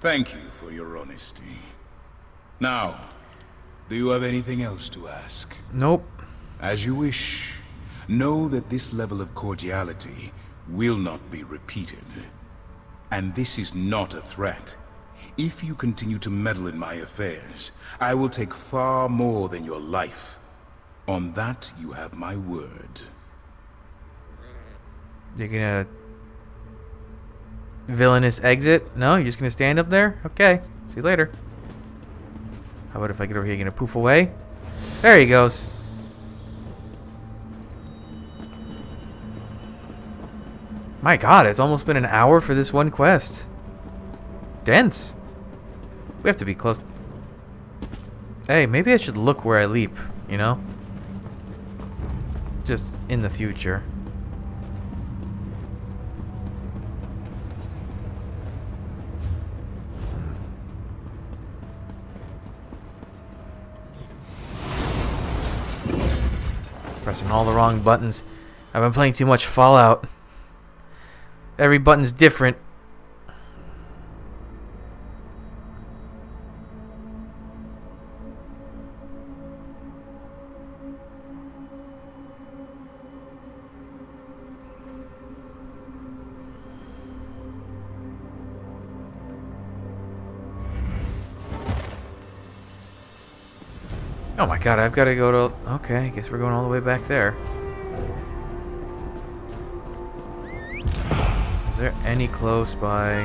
Thank you for your honesty. Now, do you have anything else to ask? Nope. As you wish. Know that this level of cordiality will not be repeated. And this is not a threat. If you continue to meddle in my affairs, I will take far more than your life. On that, you have my word. You're gonna... villainous exit? No, you're just gonna stand up there? Okay. See you later. How about if I get over here, you're gonna poof away? There he goes. My god, it's almost been an hour for this one quest. Dense. We have to be close. Hey, maybe I should look where I leap, you know? Just in the future. Pressing all the wrong buttons. I've been playing too much Fallout. Every button's different. Oh my god, I've got to go to... Okay, I guess we're going all the way back there. Is there any close by?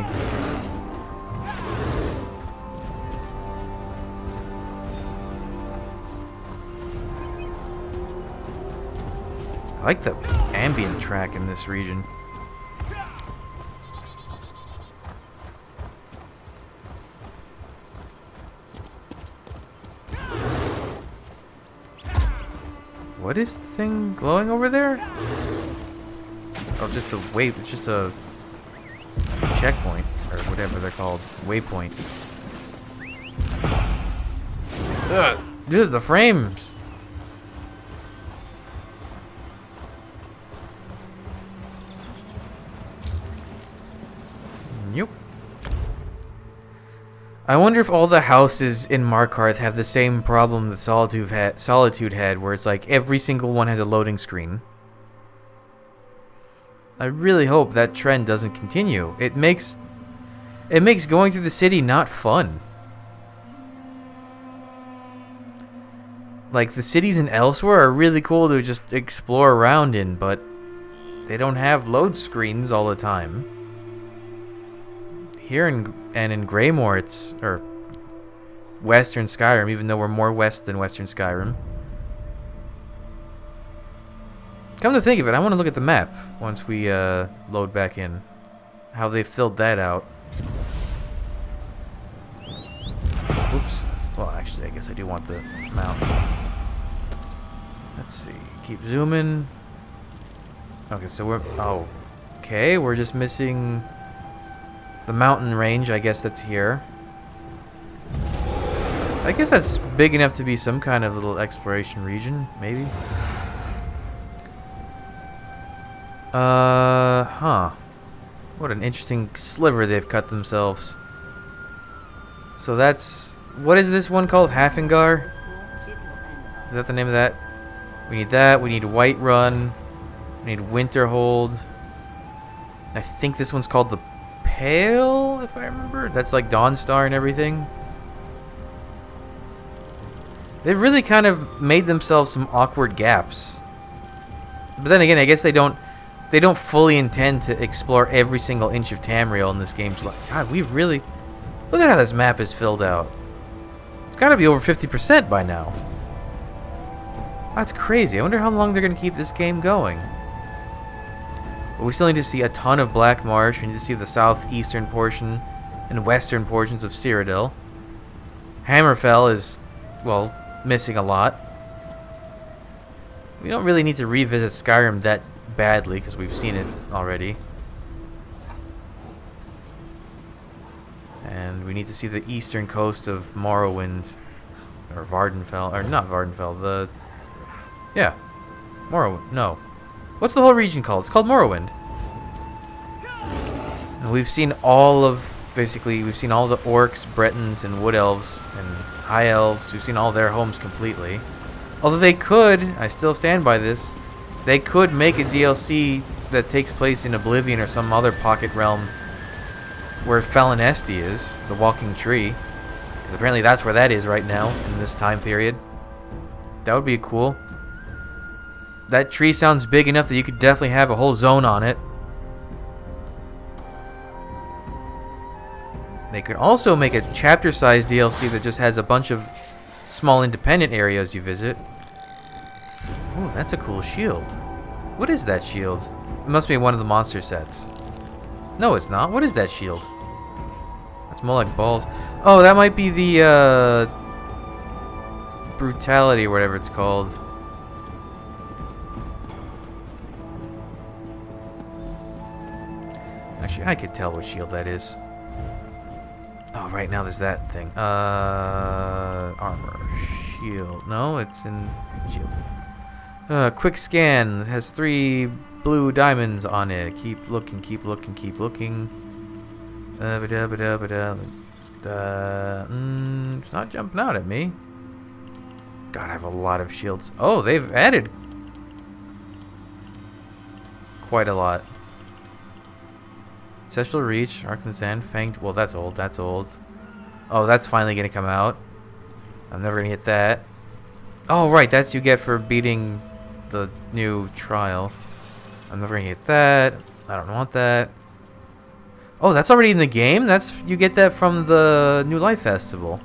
I like the ambient track in this region. What is the thing glowing over there? Oh, it's just a wave. It's just a checkpoint, or whatever they're called. Waypoint. Ugh, dude, the frames. Yep. I wonder if all the houses in Markarth have the same problem that Solitude had, where it's like every single one has a loading screen. I really hope that trend doesn't continue. It makes going through the city not fun. Like, the cities in Elsewhere are really cool to just explore around in, but they don't have load screens all the time. Here in Greymore, or Western Skyrim, even though we're more west than Western Skyrim. Come to think of it, I want to look at the map once we load back in. How they filled that out. Oops. Well, actually, I guess I do want the mount. Let's see. Keep zooming. Okay, so we're... Oh. Okay, we're just missing... the mountain range, I guess that's here. I guess that's big enough to be some kind of little exploration region, maybe. Huh. What an interesting sliver they've cut themselves. So that's... What is this one called? Hafengar? Is that the name of that? We need that. We need Whiterun. We need Winterhold. I think this one's called the Pale, if I remember. That's like Dawnstar and everything. They've really kind of made themselves some awkward gaps. But then again, I guess they don't fully intend to explore every single inch of Tamriel in this game. So like, God, we've really... Look at how this map is filled out. It's got to be over 50% by now. That's crazy. I wonder how long they're going to keep this game going. But we still need to see a ton of Black Marsh. We need to see the southeastern portion and western portions of Cyrodiil. Hammerfell is, well, missing a lot. We don't really need to revisit Skyrim that badly because we've seen it already. And we need to see the eastern coast of Morrowind. Or Vardenfell. Or not Vardenfell. Yeah. Morrowind. No. What's the whole region called? It's called Morrowind. And we've seen all of... Basically, we've seen all the orcs, Bretons, and wood elves, and high elves. We've seen all their homes completely. Although they could, I still stand by this, they could make a DLC that takes place in Oblivion or some other pocket realm where Felonesti is, the walking tree. Because apparently that's where that is right now, in this time period. That would be cool. That tree sounds big enough that you could definitely have a whole zone on it. They could also make a chapter-sized DLC that just has a bunch of small independent areas you visit. Oh, that's a cool shield. What is that shield? must be one of the monster sets. No, it's not. What is that shield? That's more like balls. Oh, that might be the brutality or whatever it's called. Actually, I could tell what shield that is. Oh, right now there's that thing. Armor. Shield. No, it's in shield. Quick scan. It has 3 blue diamonds on it. Keep looking, keep looking, keep looking. It's not jumping out at me. God, I have a lot of shields. Oh, they've added quite a lot. Ancestral Reach, Arc and Sand, Fanged. Well, that's old. That's old. Oh, that's finally gonna come out. I'm never gonna get that. Oh, right. That's you get for beating the new trial. I'm never gonna get that. I don't want that. Oh, that's already in the game? That's you get that from the New Life Festival.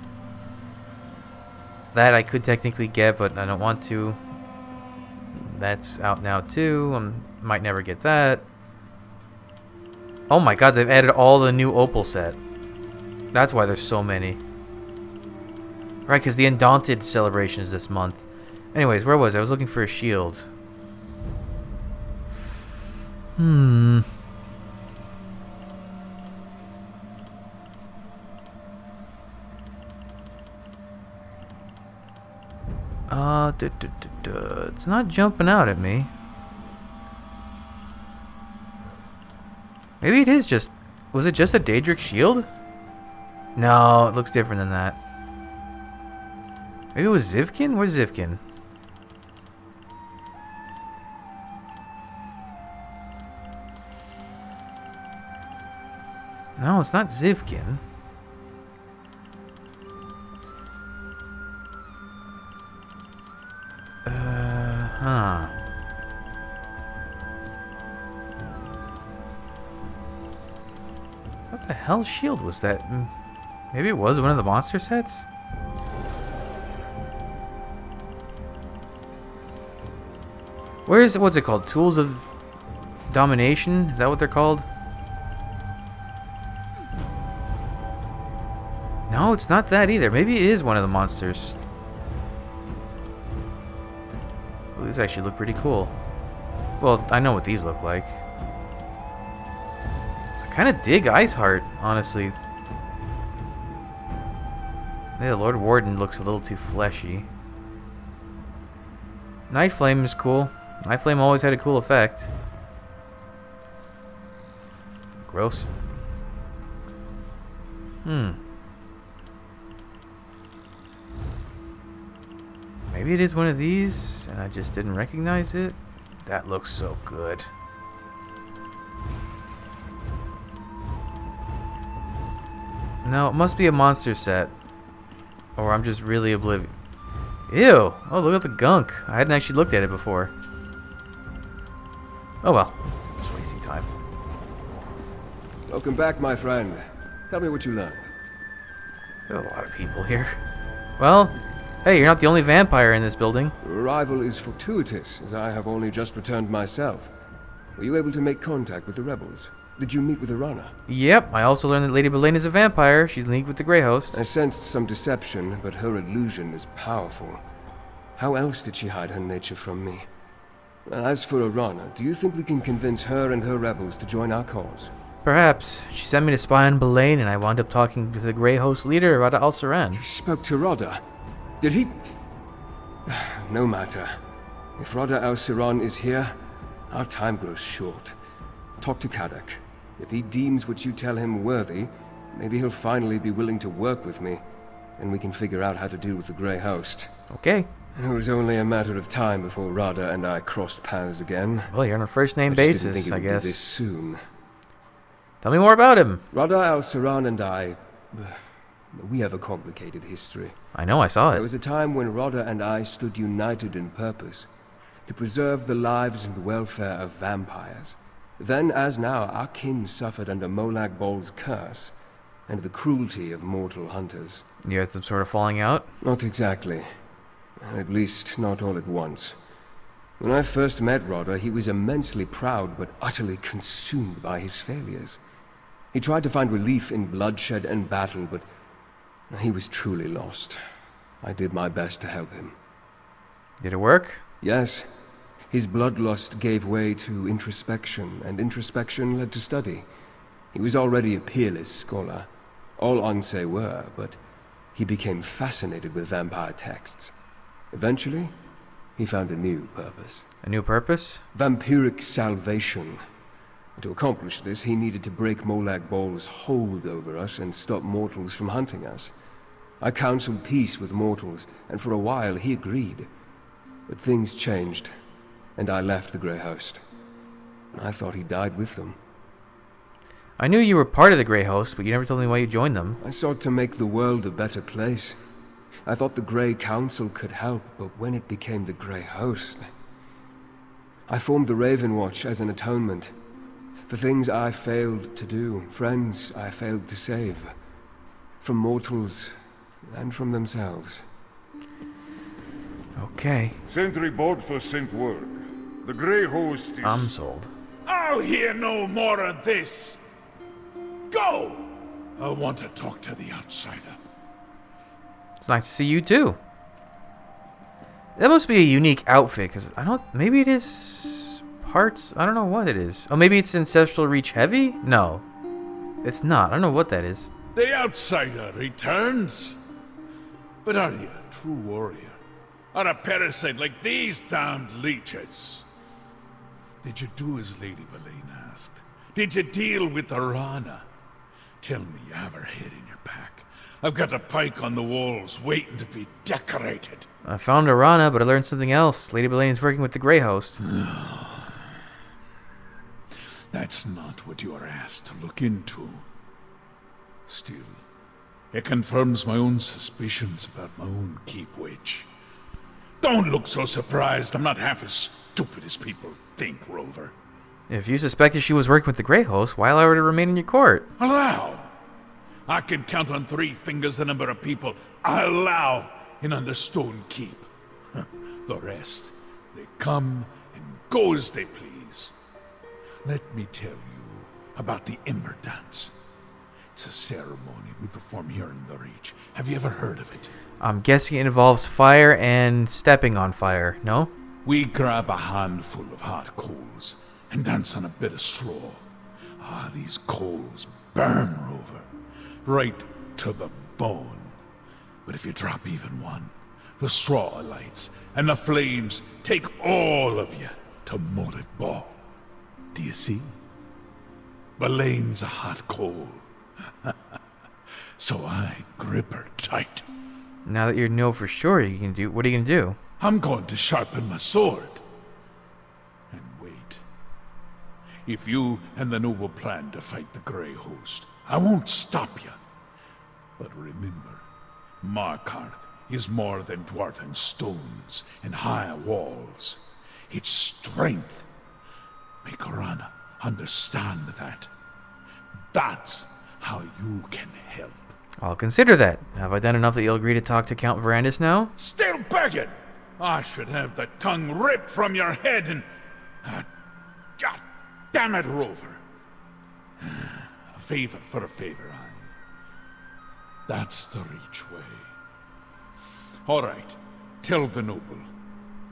That I could technically get, but I don't want to. That's out now too. I might never get that. Oh my god, they've added all the new Opal set. That's why there's so many. Right, because the Undaunted celebration is this month. Anyways, where was I? I was looking for a shield. It's not jumping out at me. Maybe it is just... Was it just a Daedric shield? No, it looks different than that. Maybe it was Zivkin? Where's Zivkin? No, it's not Zivkin. Huh. What the hell shield was that? Maybe it was one of the monster sets? Where's, what's it called? Tools of Domination? Is that what they're called? No, it's not that either. Maybe it is one of the monsters. Well, these actually look pretty cool. Well, I know what these look like. I kind of dig Iceheart, honestly. The Lord Warden looks a little too fleshy. Night Flame is cool. Night Flame always had a cool effect. Gross. Maybe it is one of these, and I just didn't recognize it. That looks so good. No, it must be a monster set. Or I'm just really oblivious. Ew! Oh, look at the gunk. I hadn't actually looked at it before. Oh well. Just wasting time. Welcome back, my friend. Tell me what you learned. There are a lot of people here. Well, hey, you're not the only vampire in this building. Your arrival is fortuitous, as I have only just returned myself. Were you able to make contact with the rebels? Did you meet with Arana? Yep, I also learned that Lady Belaine is a vampire. She's in league with the Grey Host. I sensed some deception, but her illusion is powerful. How else did she hide her nature from me? As for Arana, do you think we can convince her and her rebels to join our cause? Perhaps. She sent me to spy on Belaine, and I wound up talking to the Grey Host leader, Rada al-Saran. You spoke to Rada? Did he... No matter. If Rada al-Saran is here, our time grows short. Talk to Kadak. If he deems what you tell him worthy, maybe he'll finally be willing to work with me, and we can figure out how to deal with the Grey Host. Okay. It was only a matter of time before Rada and I crossed paths again. Well, you're on a first-name basis, I guess. This soon. Tell me more about him. Rada al-Saran and I... we have a complicated history. I know, I saw it. There was a time when Rada and I stood united in purpose, to preserve the lives and welfare of vampires. Then, as now, our kin suffered under Molag Bol's curse, and the cruelty of mortal hunters. You had some sort of falling out? Not exactly. At least, not all at once. When I first met Rodder, he was immensely proud but utterly consumed by his failures. He tried to find relief in bloodshed and battle, but he was truly lost. I did my best to help him. Did it work? Yes. His bloodlust gave way to introspection, and introspection led to study. He was already a peerless scholar. All Onse were, but he became fascinated with vampire texts. Eventually, he found a new purpose. A new purpose? Vampiric salvation. To accomplish this, he needed to break Molag Bal's hold over us and stop mortals from hunting us. I counseled peace with mortals, and for a while he agreed. But things changed, and I left the Grey Host. I thought he died with them. I knew you were part of the Grey Host, but you never told me why you joined them. I sought to make the world a better place. I thought the Grey Council could help, but when it became the Grey Host, I formed the Raven Watch as an atonement for things I failed to do, friends I failed to save, from mortals and from themselves. Okay. Sentry Bodful sent word. The Grey Host is... I'm sold. I'll hear no more of this. Go! I want to talk to the outsider. It's nice to see you too. That must be a unique outfit, because maybe it is parts, I don't know what it is. Oh, maybe it's Ancestral Reach Heavy? No. It's not, I don't know what that is. The outsider returns. But are you a true warrior? Or a parasite like these damned leeches? Did you do as Lady Boleyn asked? Did you deal with the Rana? Tell me you have her head in your pack. I've got a pike on the walls waiting to be decorated. I found a Rana, but I learned something else. Lady Boleyn's working with the Grey Host. That's not what you are asked to look into. Still, it confirms my own suspicions about my own keep witch. Don't look so surprised. I'm not half as stupid as people think, Rover. If you suspected she was working with the Grey Host, why allow her to remain in your court? Allow? I can count on 3 fingers the number of people I allow in Understone Keep. The rest, they come and go as they please. Let me tell you about the Ember Dance. It's a ceremony we perform here in the Reach. Have you ever heard of it? I'm guessing it involves fire and stepping on fire, no? We grab a handful of hot coals and dance on a bit of straw. These coals burn, Rover, right to the bone. But if you drop even one, the straw lights and the flames take all of you to Molag Bal. Do you see? Boleyn's a hot coal. So I grip her tight. Now that you know for sure you can do, what are you going to do? I'm going to sharpen my sword. And wait. If you and the Noble plan to fight the Grey Host, I won't stop you. But remember, Markarth is more than dwarven stones and high walls. It's strength. Make Rana understand that. That's how you can help. I'll consider that. Have I done enough that you'll agree to talk to Count Verandis now? Still begging! I should have the tongue ripped from your head and... God damn it, Rover. A favor for a favor, That's the Reach way. All right, tell the Noble.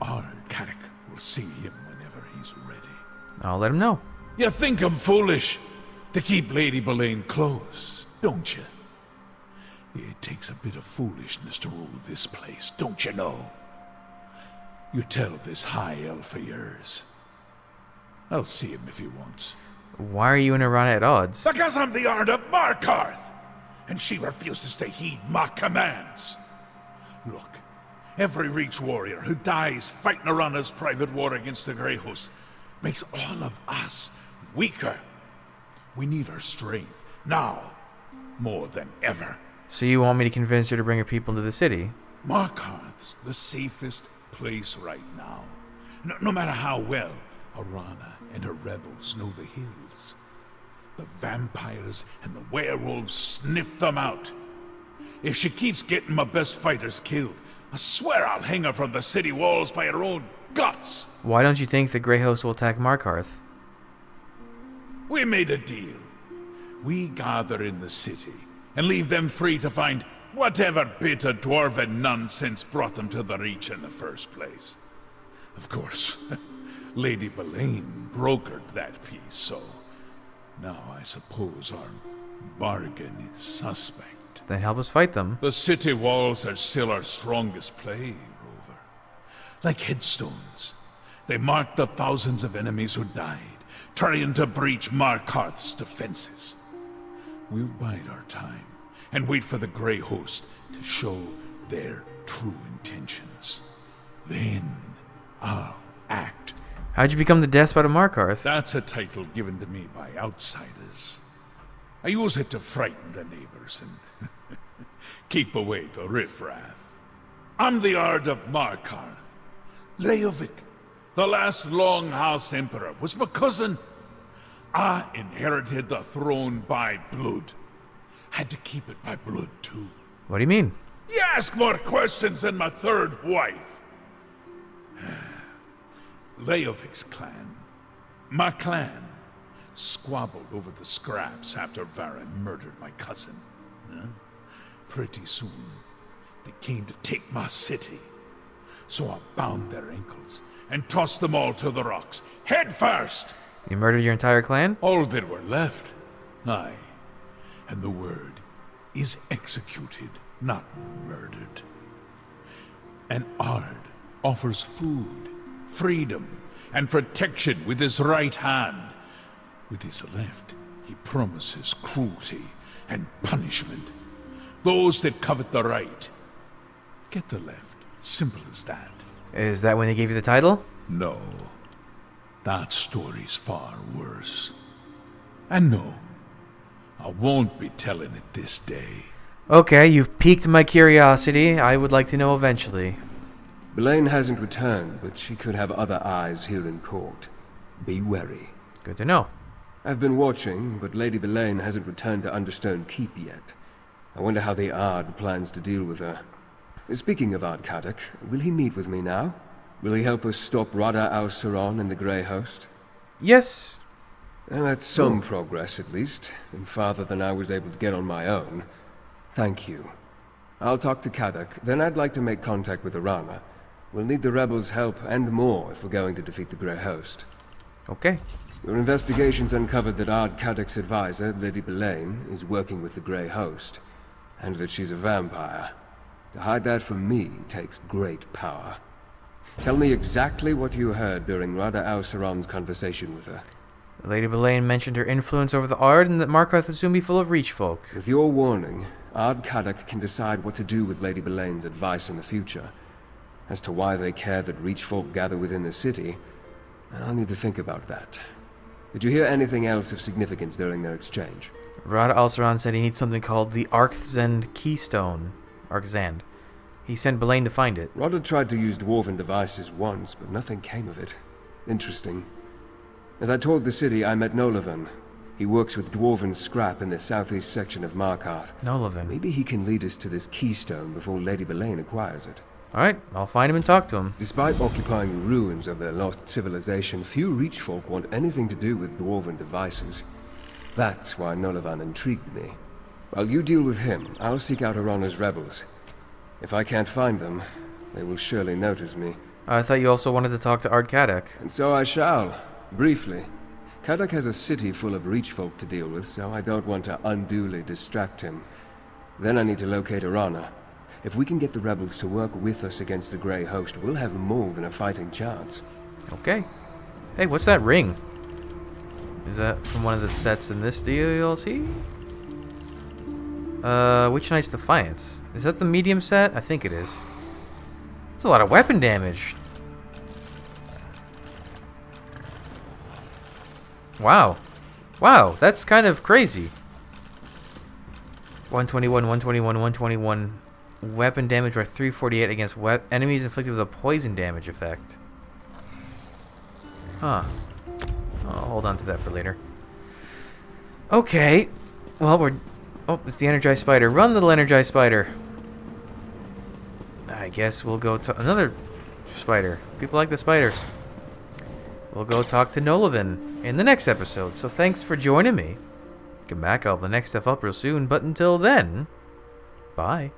Our Carrick will see him whenever he's ready. I'll let him know. You think I'm foolish to keep Lady Boleyn close, don't you? It takes a bit of foolishness to rule this place, don't you know? You tell this high elf of yours. I'll see him if he wants. Why are you and Arana at odds? Because I'm the Ard of Markarth, and she refuses to heed my commands. Look, every Reach warrior who dies fighting Arana's private war against the Grey Host makes all of us weaker. We need her strength, now, more than ever. So you want me to convince her to bring her people into the city? Markarth's the safest place right now. No matter how well Arana and her rebels know the hills. The vampires and the werewolves sniff them out. If she keeps getting my best fighters killed, I swear I'll hang her from the city walls by her own guts. Why don't you think the Grey Host will attack Markarth? We made a deal. We gather in the city and leave them free to find whatever bit of dwarven nonsense brought them to the Reach in the first place. Of course, Lady Belaine brokered that peace, so now I suppose our bargain is suspect. Then help us fight them. The city walls are still our strongest play, Rover. Like headstones, they mark the thousands of enemies who died, trying to breach Markarth's defenses. We'll bide our time and wait for the Grey Host to show their true intentions. Then I'll act. How'd you become the despot of Markarth? That's a title given to me by outsiders. I use it to frighten the neighbors and keep away the riffraff. I'm the Ard of Markarth. Leovic, the last Longhouse Emperor, was my cousin. I inherited the throne by blood. Had to keep it by blood, too. What do you mean? You ask more questions than my third wife. Leovic's clan, my clan, squabbled over the scraps after Varen murdered my cousin. Pretty soon, they came to take my city. So I bound their ankles and tossed them all to the rocks, head first. You murdered your entire clan? All that were left. Aye. And the word is executed, not murdered. An Ard offers food, freedom, and protection with his right hand. With his left, he promises cruelty and punishment. Those that covet the right get the left. Simple as that. Is that when they gave you the title? No. That story's far worse. And no, I won't be telling it this day. Okay, you've piqued my curiosity. I would like to know eventually. Belaine hasn't returned, but she could have other eyes here in court. Be wary. Good to know. I've been watching, but Lady Belaine hasn't returned to Understone Keep yet. I wonder how the Ard plans to deal with her. Speaking of Ard Kadok, will he meet with me now? Will he help us stop Rada al-Saron and the Grey Host? Yes. Well, that's some progress, at least, and farther than I was able to get on my own. Thank you. I'll talk to Kadok, then I'd like to make contact with Arana. We'll need the rebels' help and more if we're going to defeat the Grey Host. Okay. Your investigations uncovered that Ard Kadok's advisor, Lady Belaine, is working with the Grey Host, and that she's a vampire. To hide that from me takes great power. Tell me exactly what you heard during Rada al-Saron's conversation with her. Lady Belaine mentioned her influence over the Ard and that Markarth would soon be full of Reach folk. With your warning, Ard Kadok can decide what to do with Lady Belaine's advice in the future. As to why they care that Reach folk gather within the city, I'll need to think about that. Did you hear anything else of significance during their exchange? Rada al-Saron said he needs something called the Arkzand Keystone. Arkzand. He sent Belaine to find it. Rada tried to use dwarven devices once, but nothing came of it. Interesting. As I toured the city, I met Nolavan. He works with dwarven scrap in the southeast section of Markarth. Nolavan. Maybe he can lead us to this keystone before Lady Belaine acquires it. Alright, I'll find him and talk to him. Despite occupying the ruins of their lost civilization, few Reach folk want anything to do with dwarven devices. That's why Nolavan intrigued me. While you deal with him, I'll seek out Arana's rebels. If I can't find them, they will surely notice me. I thought you also wanted to talk to Ard Kadok. And so I shall, briefly. Kadok has a city full of Reach folk to deal with, so I don't want to unduly distract him. Then I need to locate Arana. If we can get the rebels to work with us against the Grey Host, we'll have more than a fighting chance. Okay. Hey, what's that ring? Is that from one of the sets in this DLC? Witch Knight's Defiance. Is that the medium set? I think it is. That's a lot of weapon damage. Wow. Wow, that's kind of crazy. 121, 121, 121. Weapon damage by 348 against enemies inflicted with a poison damage effect. Huh. I'll hold on to that for later. Okay. Well, we're... Oh, it's the Energized Spider. Run, little Energized Spider. I guess we'll go to another spider. People like the spiders. We'll go talk to Nolivin in the next episode. So thanks for joining me. Come back, I'll have the next stuff up real soon. But until then, bye.